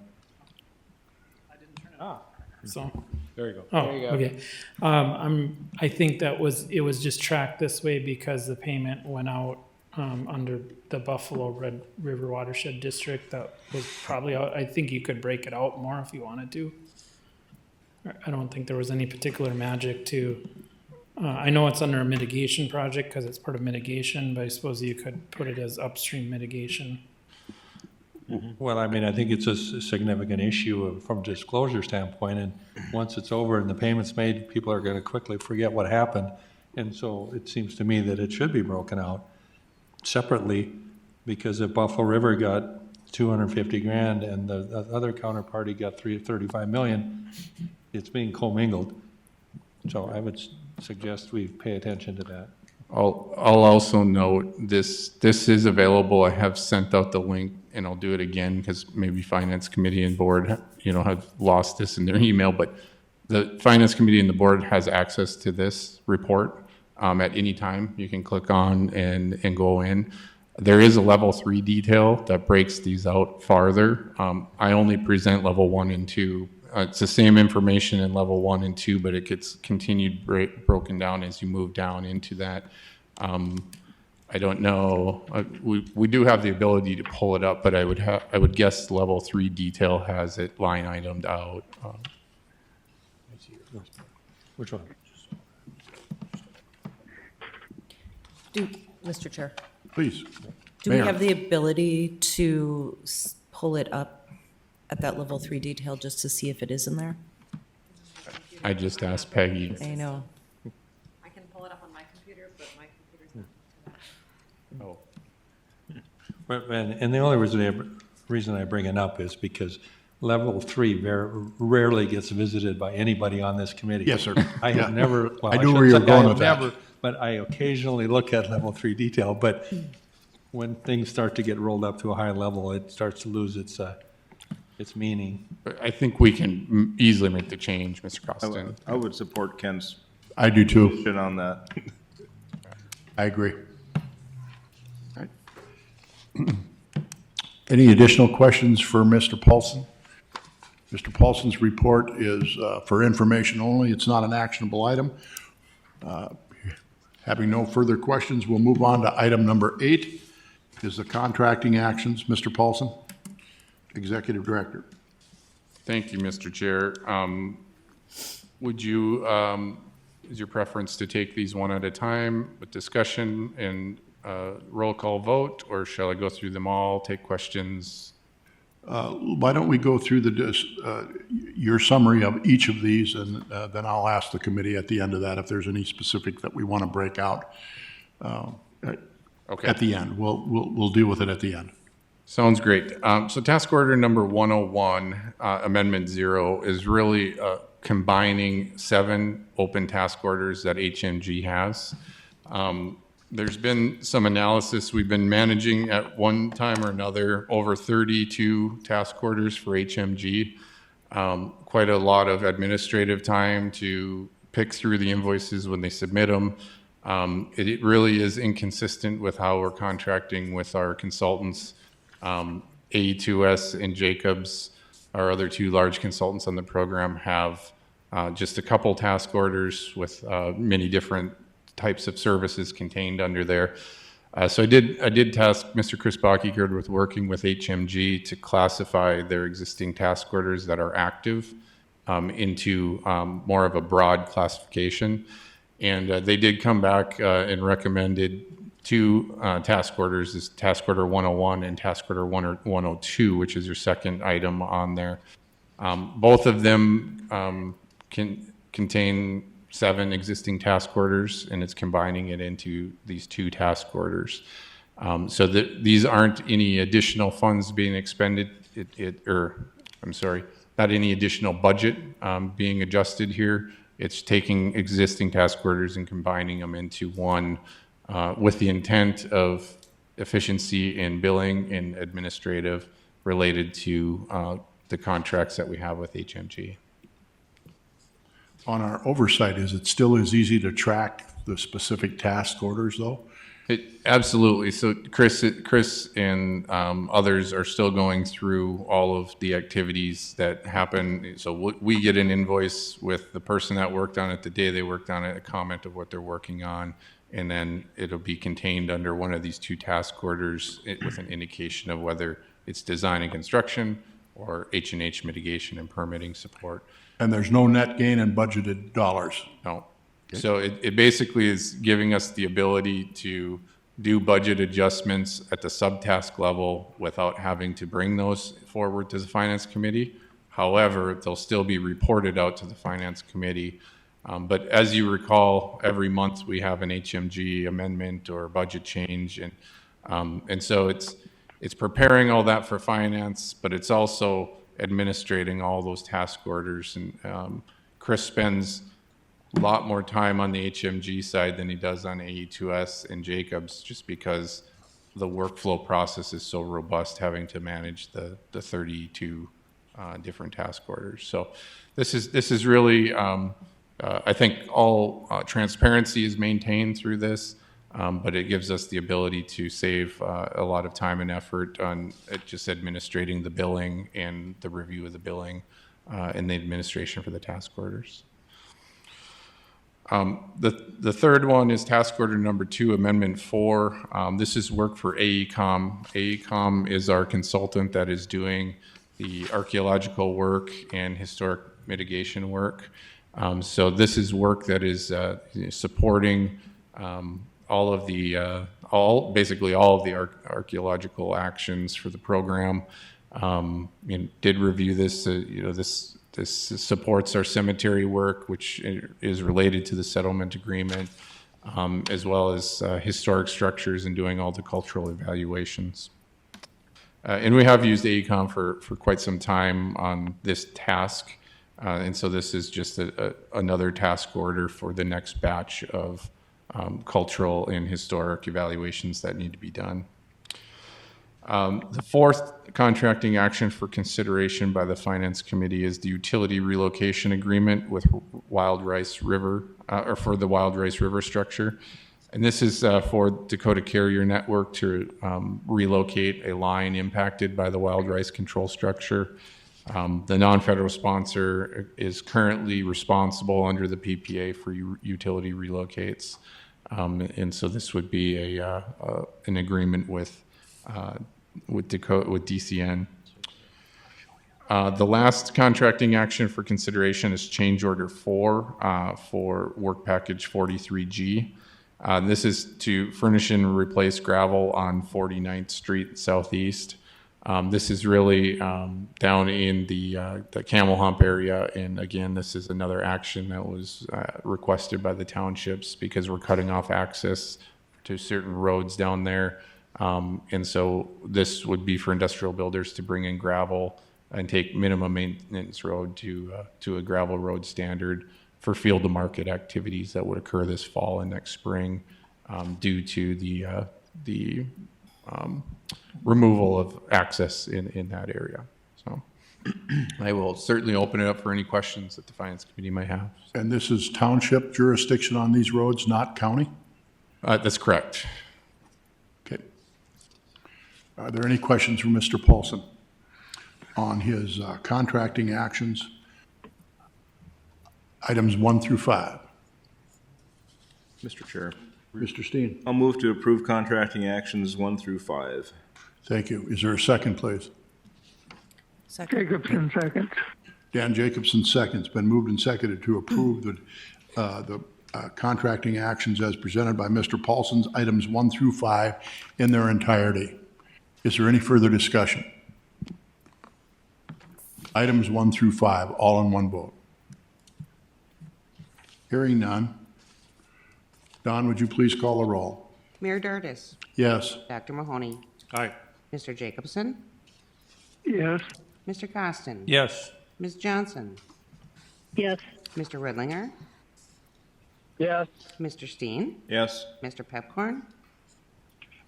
I didn't turn it off. So. There you go. Oh, okay. I think it was just tracked this way because the payment went out under the Buffalo Red River Watershed District. That was probably out. I think you could break it out more if you wanted to. I don't think there was any particular magic to. I know it's under a mitigation project because it's part of mitigation, but I suppose you could put it as upstream mitigation. Well, I mean, I think it's a significant issue from a disclosure standpoint, and once it's over and the payment's made, people are going to quickly forget what happened. And so it seems to me that it should be broken out separately, because if Buffalo River got 250 grand and the other counterparty got 35 million, it's being commingled. So I would suggest we pay attention to that. I'll also note this is available. I have sent out the link, and I'll do it again because maybe Finance Committee and Board, have lost this in their email, but the Finance Committee and the Board has access to this report at any time. You can click on and go in. There is a level 3 detail that breaks these out farther. I only present level 1 and 2. It's the same information in level 1 and 2, but it gets continued broken down as you move down into that. I don't know. We do have the ability to pull it up, but I would guess level 3 detail has it line itemed out. Which one? Mr. Chair, Please. do we Mayor. have the ability to pull it up at that level 3 detail just to see if it is in there? I just asked Peggy. I know. I can pull it up on my computer, but my computer's not. Oh. And the only reason I bring it up is because level 3 rarely gets visited by anybody on this committee. Yes, sir. I have Yeah. never, well, I knew shouldn't where you were say I going have with that. never, but I occasionally look at level 3 detail, but when things start to get rolled up to a high level, it starts to lose its meaning. But I think we can easily make the change, Mr. Costin. I would support Ken's I do too. position on that. I agree. Any additional questions for Mr. Paulson? Mr. Paulson's report is for information only. It's not an actionable item. Having no further questions, we'll move on to item number 8, is the contracting actions. Mr. Paulson, Executive Director. Thank you, Mr. Chair. Would you, is your preference to take these one at a time with discussion and roll call vote, or shall I go through them all, take questions? Why don't we go through your summary of each of these, and then I'll ask the committee at the end of that if there's any specific that we want to break out. Okay. At the end, we'll deal with it at the end. Sounds great. So task order number 101, amendment 0, is really combining 7 open task orders that HMG has. There's been some analysis. We've been managing at one time or another over 32 task orders for HMG. Quite a lot of administrative time to pick through the invoices when they submit them. It really is inconsistent with how we're contracting with our consultants. AE2S and Jacobs, our other 2 large consultants on the program, have just a couple task orders with many different types of services contained under there. So I did task Mr. Chris Bachigard with working with HMG to classify their existing task orders that are active into more of a broad classification. And they did come back and recommended 2 task orders, is task order 101 and task order 102, which is your second item on there. Both of them can contain 7 existing task orders, and it's combining it into these 2 task orders. So these aren't any additional funds being expended, not any additional budget being adjusted here. It's taking existing task orders and combining them into one with the intent of efficiency in billing and administrative related to the contracts that we have with HMG. On our oversight, is it still as easy to track the specific task orders, though? Absolutely. So Chris and others are still going through all of the activities that happen. So we get an invoice with the person that worked on it the day they worked on it, a comment of what they're working on, and then it'll be contained under one of these 2 task orders with an indication of whether it's design and construction or H&H mitigation and permitting support. And there's no net gain in budgeted dollars? No. Okay. So it basically is giving us the ability to do budget adjustments at the subtask level without having to bring those forward to the Finance Committee. However, they'll still be reported out to the Finance Committee. But as you recall, every month we have an HMG amendment or budget change. And so it's preparing all that for finance, but it's also administrating all those task orders. And Chris spends a lot more time on the HMG side than he does on AE2S and Jacobs, just because the workflow process is so robust, having to manage the 32 different task orders. So this is really, I think all transparency is maintained through this, but it gives us the ability to save a lot of time and effort on just administrating the billing and the review of the billing and the administration for the task orders. The third one is task order number 2, amendment 4. This is work for AECOM. AECOM is our consultant that is doing the archaeological work and historic mitigation work. So this is work that is supporting basically all of the archaeological actions for the program. Did review this. This supports our cemetery work, which is related to the settlement agreement, as well as historic structures and doing all the cultural evaluations. And we have used AECOM for quite some time on this task. And so this is just another task order for the next batch of cultural and historic evaluations that need to be done. The fourth contracting action for consideration by the Finance Committee is the utility relocation agreement with Wild Rice River, or for the Wild Rice River structure. And this is for Dakota Carrier Network to relocate a line impacted by the Wild Rice control structure. The non-federal sponsor is currently responsible under the PPA for utility relocates. And so this would be an agreement with DCN. The last contracting action for consideration is change order 4 for work package 43G. This is to furnish and replace gravel on 49th Street Southeast. This is really down in the Camel Hump area, and again, this is another action that was requested by the townships because we're cutting off access to certain roads down there. And so this would be for industrial builders to bring in gravel and take minimum maintenance road to a gravel road standard for field to market activities that would occur this fall and next spring due to the removal of access in that area. So I will certainly open it up for any questions that the Finance Committee might have. And this is township jurisdiction on these roads, not county? That's correct. Okay. Are there any questions from Mr. Paulson on his contracting actions? Items 1 through 5. Mr. Chair, Mr. Steen. I'll move to approve contracting actions 1 through 5. Thank you. Is there a second, please? Second. Jacobson, second. Dan Jacobson seconds. Been moved and seconded to approve the contracting actions as presented by Mr. Paulson's items 1 through 5 in their entirety. Is there any further discussion? Items 1 through 5, all in one vote. Hearing none. Don, would you please call the roll? Mayor Dardis, Yes. Dr. Mahoney, Aye. Mr. Jacobson, Yes. Mr. Costin, Yes. Ms. Johnson, Yes. Mr. Ridlinger, Yes. Mr. Steen, Yes. Mr. Pepcorn,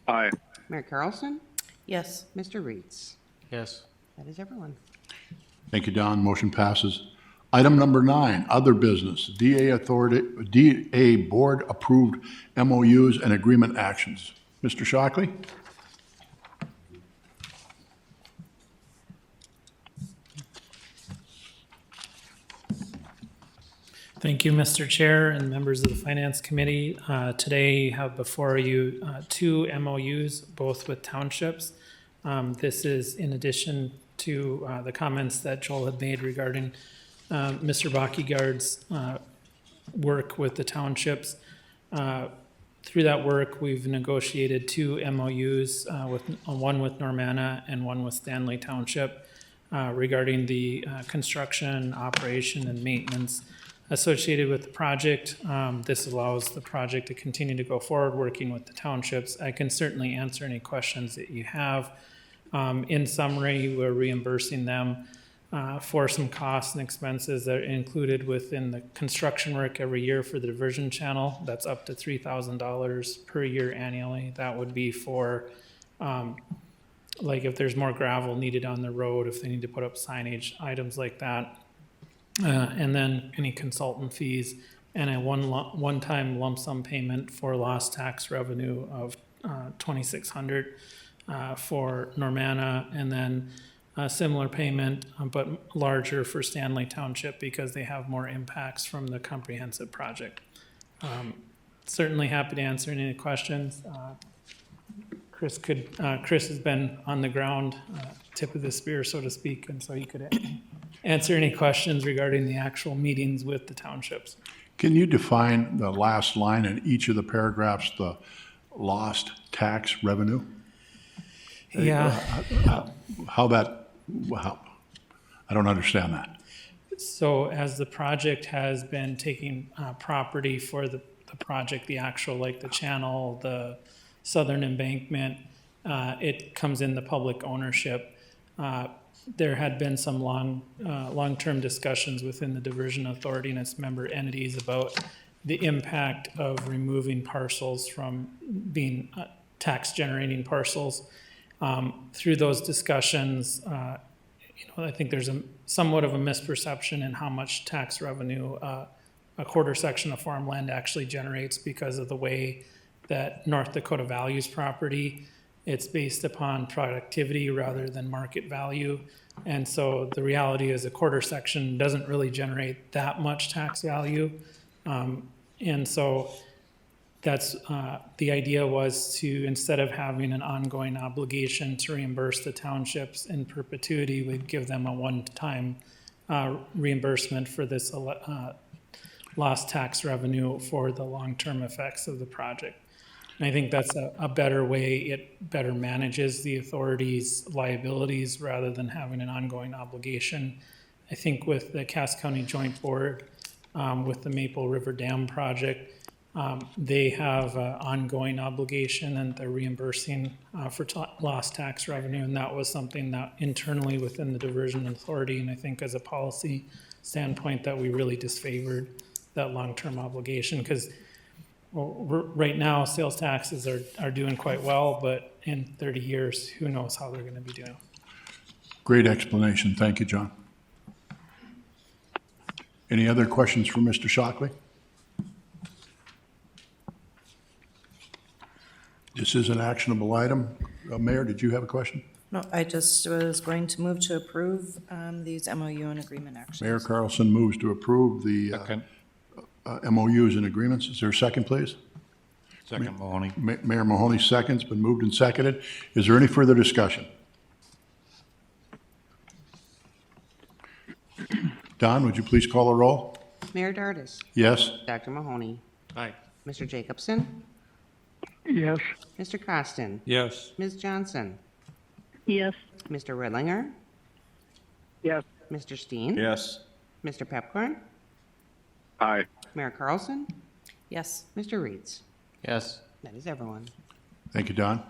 Aye. Mayor Carlson, Yes. Mr. Reeds. Yes. That is everyone. Thank you, Don. Motion passes. Item number 9, other business. DA Board approved MOUs and agreement actions. Mr. Shockley? Thank you, Mr. Chair and members of the Finance Committee. Today you have before you 2 MOUs, both with townships. This is in addition to the comments that Joel had made regarding Mr. Bakkegaard's work with the townships. Through that work, we've negotiated 2 MOUs, one with Normanna and one with Stanley Township regarding the construction, operation, and maintenance associated with the project. This allows the project to continue to go forward working with the townships. I can certainly answer any questions that you have. In summary, we're reimbursing them for some costs and expenses that are included within the construction work every year for the diversion channel. That's up to $3,000 per year annually. That would be for, like if there's more gravel needed on the road, if they need to put up signage, items like that. And then any consultant fees and a one-time lump sum payment for lost tax revenue of $2,600 for Normanna, and then a similar payment, but larger for Stanley Township because they have more impacts from the comprehensive project. Certainly happy to answer any questions. Chris has been on the ground, tip of the spear, so to speak, and so he could answer any questions regarding the actual meetings with the townships. Can you define the last line in each of the paragraphs, the lost tax revenue? Yeah. I don't understand that. So as the project has been taking property for the project, the actual, like the channel, the southern embankment, it comes in the public ownership. There had been some long-term discussions within the Diversion Authority and its member entities about the impact of removing parcels from being tax-generating parcels. Through those discussions, I think there's somewhat of a misperception in how much tax revenue a quarter section of farmland actually generates because of the way that North Dakota values property. It's based upon productivity rather than market value. And so the reality is a quarter section doesn't really generate that much tax value. And so that's the idea was to, instead of having an ongoing obligation to reimburse the townships in perpetuity, we'd give them a one-time reimbursement for this lost tax revenue for the long-term effects of the project. And I think that's a better way. It better manages the authority's liabilities rather than having an ongoing obligation. I think with the Cass County Joint Board, with the Maple River Dam project, they have an ongoing obligation and they're reimbursing for lost tax revenue. And that was something that internally within the Diversion Authority, and I think as a policy standpoint, that we really disfavored that long-term obligation because right now sales taxes are doing quite well, but in 30 years, who knows how they're going to be doing. Great explanation. Thank you, John. Any other questions for Mr. Shockley? This is an actionable item. Mayor, did you have a question? No, I just was going to move to approve these MOU and agreement actions. Mayor Carlson moves to approve the MOUs and agreements. Is there a second, please? Second, Mahoney. Mayor Mahoney seconds, been moved and seconded. Is there any further discussion? Don, would you please call the roll? Mayor Dardis. Yes? Dr. Mahoney. Aye. Mr. Jacobson. Yes. Mr. Costin. Yes. Ms. Johnson. Yes. Mr. Redlinger. Yes. Mr. Steen. Yes. Mr. Pepcorn. Aye. Mayor Carlson. Yes. Mr. Reeds. Yes. That is everyone. Thank you, Don.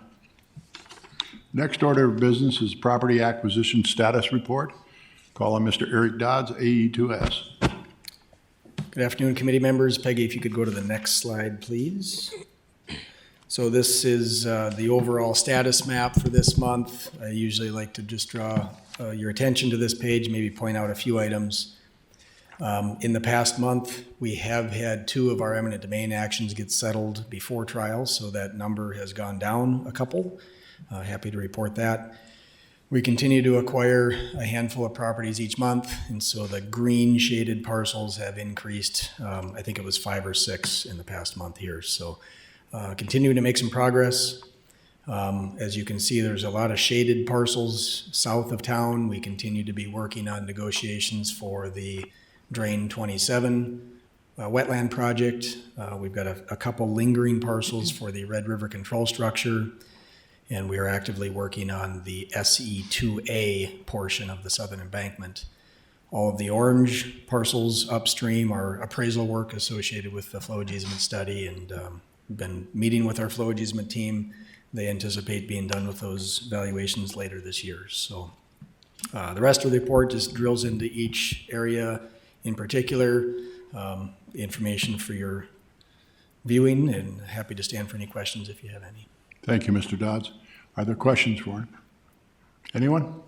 Next order of business is property acquisition status report. Call on Mr. Eric Dodds, AE2S. Good afternoon, committee members. Peggy, if you could go to the next slide, please. So this is the overall status map for this month. I usually like to just draw your attention to this page, maybe point out a few items. In the past month, we have had 2 of our eminent domain actions get settled before trial, so that number has gone down a couple. Happy to report that. We continue to acquire a handful of properties each month, and so the green shaded parcels have increased. I think it was 5 or 6 in the past month here. So continuing to make some progress. As you can see, there's a lot of shaded parcels south of town. We continue to be working on negotiations for the Drain 27 wetland project. We've got a couple lingering parcels for the Red River Control Structure. And we are actively working on the SE2A portion of the southern embankment. All of the orange parcels upstream are appraisal work associated with the flow easement study, and we've been meeting with our flow easement team. They anticipate being done with those valuations later this year. So The rest of the report just drills into each area in particular, information for your viewing, and happy to stand for any questions if you have any. Thank you, Mr. Dodds. Are there questions for him? Anyone?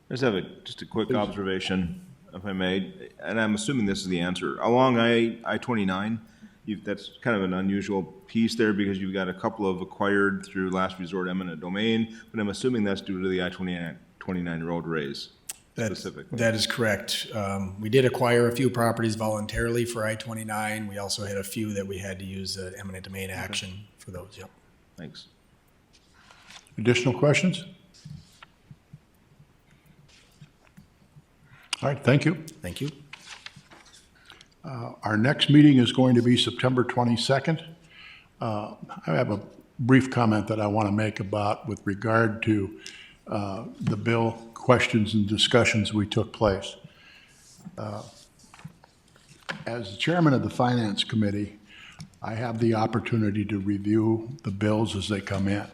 I just have just a quick observation, if I may, and I'm assuming this is the answer. Along I-29, that's kind of an unusual piece there because you've got a couple of acquired through last resort eminent domain, but I'm assuming that's due to the I-29 road raise specifically. That is correct. We did acquire a few properties voluntarily for I-29. We also had a few that we had to use eminent domain action for those, yep. Thanks. Additional questions? All right, thank you. Thank you. Our next meeting is going to be September 22nd. I have a brief comment that I want to make with regard to the bill questions and discussions we took place. As the chairman of the Finance Committee, I have the opportunity to review the bills as they come in.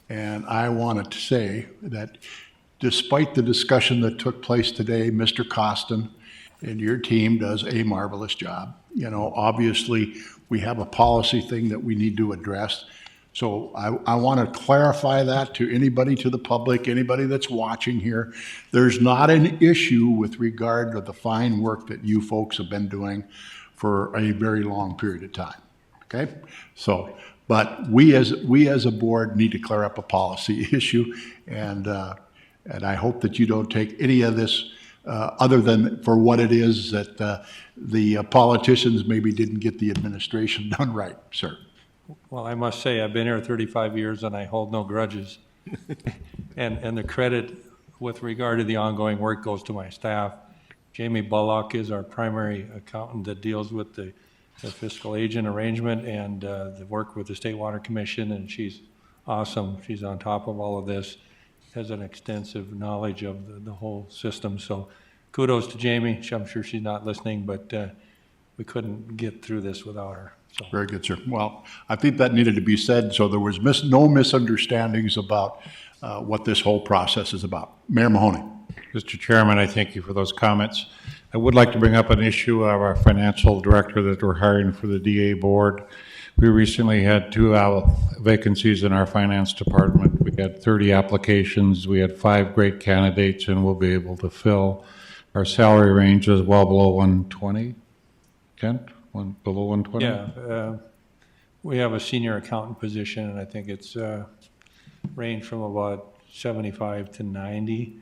And I wanted to say that despite the discussion that took place today, Mr. Costin and your team does a marvelous job. You know, obviously, we have a policy thing that we need to address. So I want to clarify that to anybody, to the public, anybody that's watching here. There's not an issue with regard to the fine work that you folks have been doing for a very long period of time, okay? So, but we as a board need to clear up a policy issue, and I hope that you don't take any of this other than for what it is, that the politicians maybe didn't get the administration done right, sir. Well, I must say, I've been here 35 years and I hold no grudges. And the credit with regard to the ongoing work goes to my staff. Jamie Bullock is our primary accountant that deals with the fiscal agent arrangement and the work with the State Water Commission, and she's awesome. She's on top of all of this, has an extensive knowledge of the whole system. So kudos to Jamie. I'm sure she's not listening, but we couldn't get through this without her. So. Very good, sir. Well, I think that needed to be said, so there was no misunderstandings about what this whole process is about. Mayor Mahoney. Mr. Chairman, I thank you for those comments. I would like to bring up an issue of our financial director that we're hiring for the DA board. We recently had 2 vacancies in our finance department. We had 30 applications. We had 5 great candidates, and we'll be able to fill. Our salary range is well below 120. Kent? Below 120? Yeah, we have a senior accountant position, and I think it's range from about 75 to 90,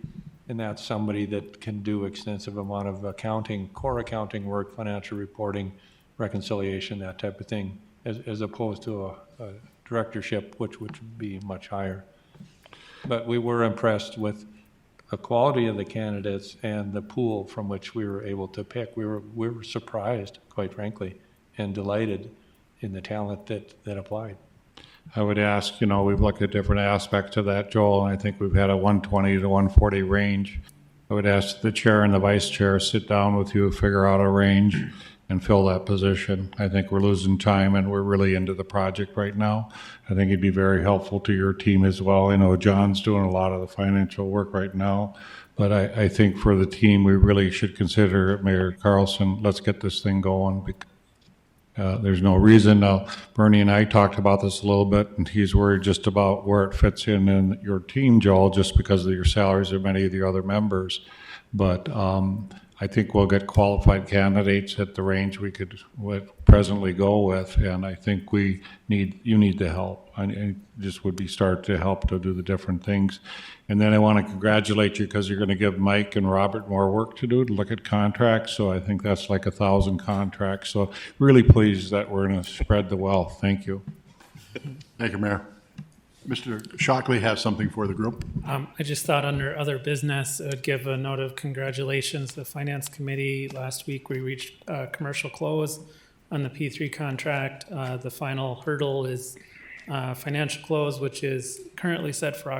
and that's somebody that can do extensive amount of accounting, core accounting work, financial reporting, reconciliation, that type of thing, as opposed to a directorship, which would be much higher. But we were impressed with the quality of the candidates and the pool from which we were able to pick. We were surprised, quite frankly, and delighted in the talent that applied. I would ask, we've looked at different aspects of that, Joel, and I think we've had a 120 to 140 range. I would ask the chair and the vice chair sit down with you, figure out a range, and fill that position. I think we're losing time, and we're really into the project right now. I think it'd be very helpful to your team as well. I know John's doing a lot of the financial work right now, but I think for the team, we really should consider it. Mayor Carlson, let's get this thing going. There's no reason. Now, Bernie and I talked about this a little bit, and he's worried just about where it fits in your team, Joel, just because of your salaries of many of the other members. But I think we'll get qualified candidates at the range we could presently go with, and I think you need the help. I just would be start to help to do the different things. And then I want to congratulate you because you're going to give Mike and Robert more work to do to look at contracts. So I think that's like 1,000 contracts. So really pleased that we're going to spread the wealth. Thank you. Thank you, Mayor. Mr. Shockley has something for the group. I just thought under other business, I would give a note of congratulations to the Finance Committee. Last week, we reached commercial close on the P3 contract. The final hurdle is financial close, which is currently set for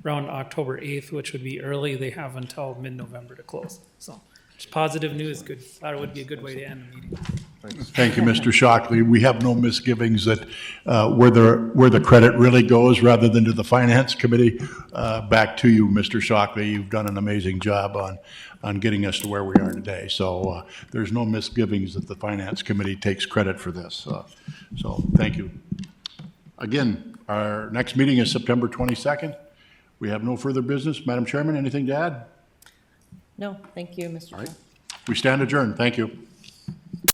around October 8th, which would be early. They have until mid-November to close. So just positive news. Good. Thought it would be a good way to end the meeting. Thank you, Mr. Shockley. We have no misgivings that where the credit really goes rather than to the Finance Committee. Back to you, Mr. Shockley. You've done an amazing job on getting us to where we are today. So there's no misgivings that the Finance Committee takes credit for this. So thank you. Again, our next meeting is September 22nd. We have no further business. Madam Chairman, anything to add? No, thank you, Mr. Chair. We stand adjourned. Thank you.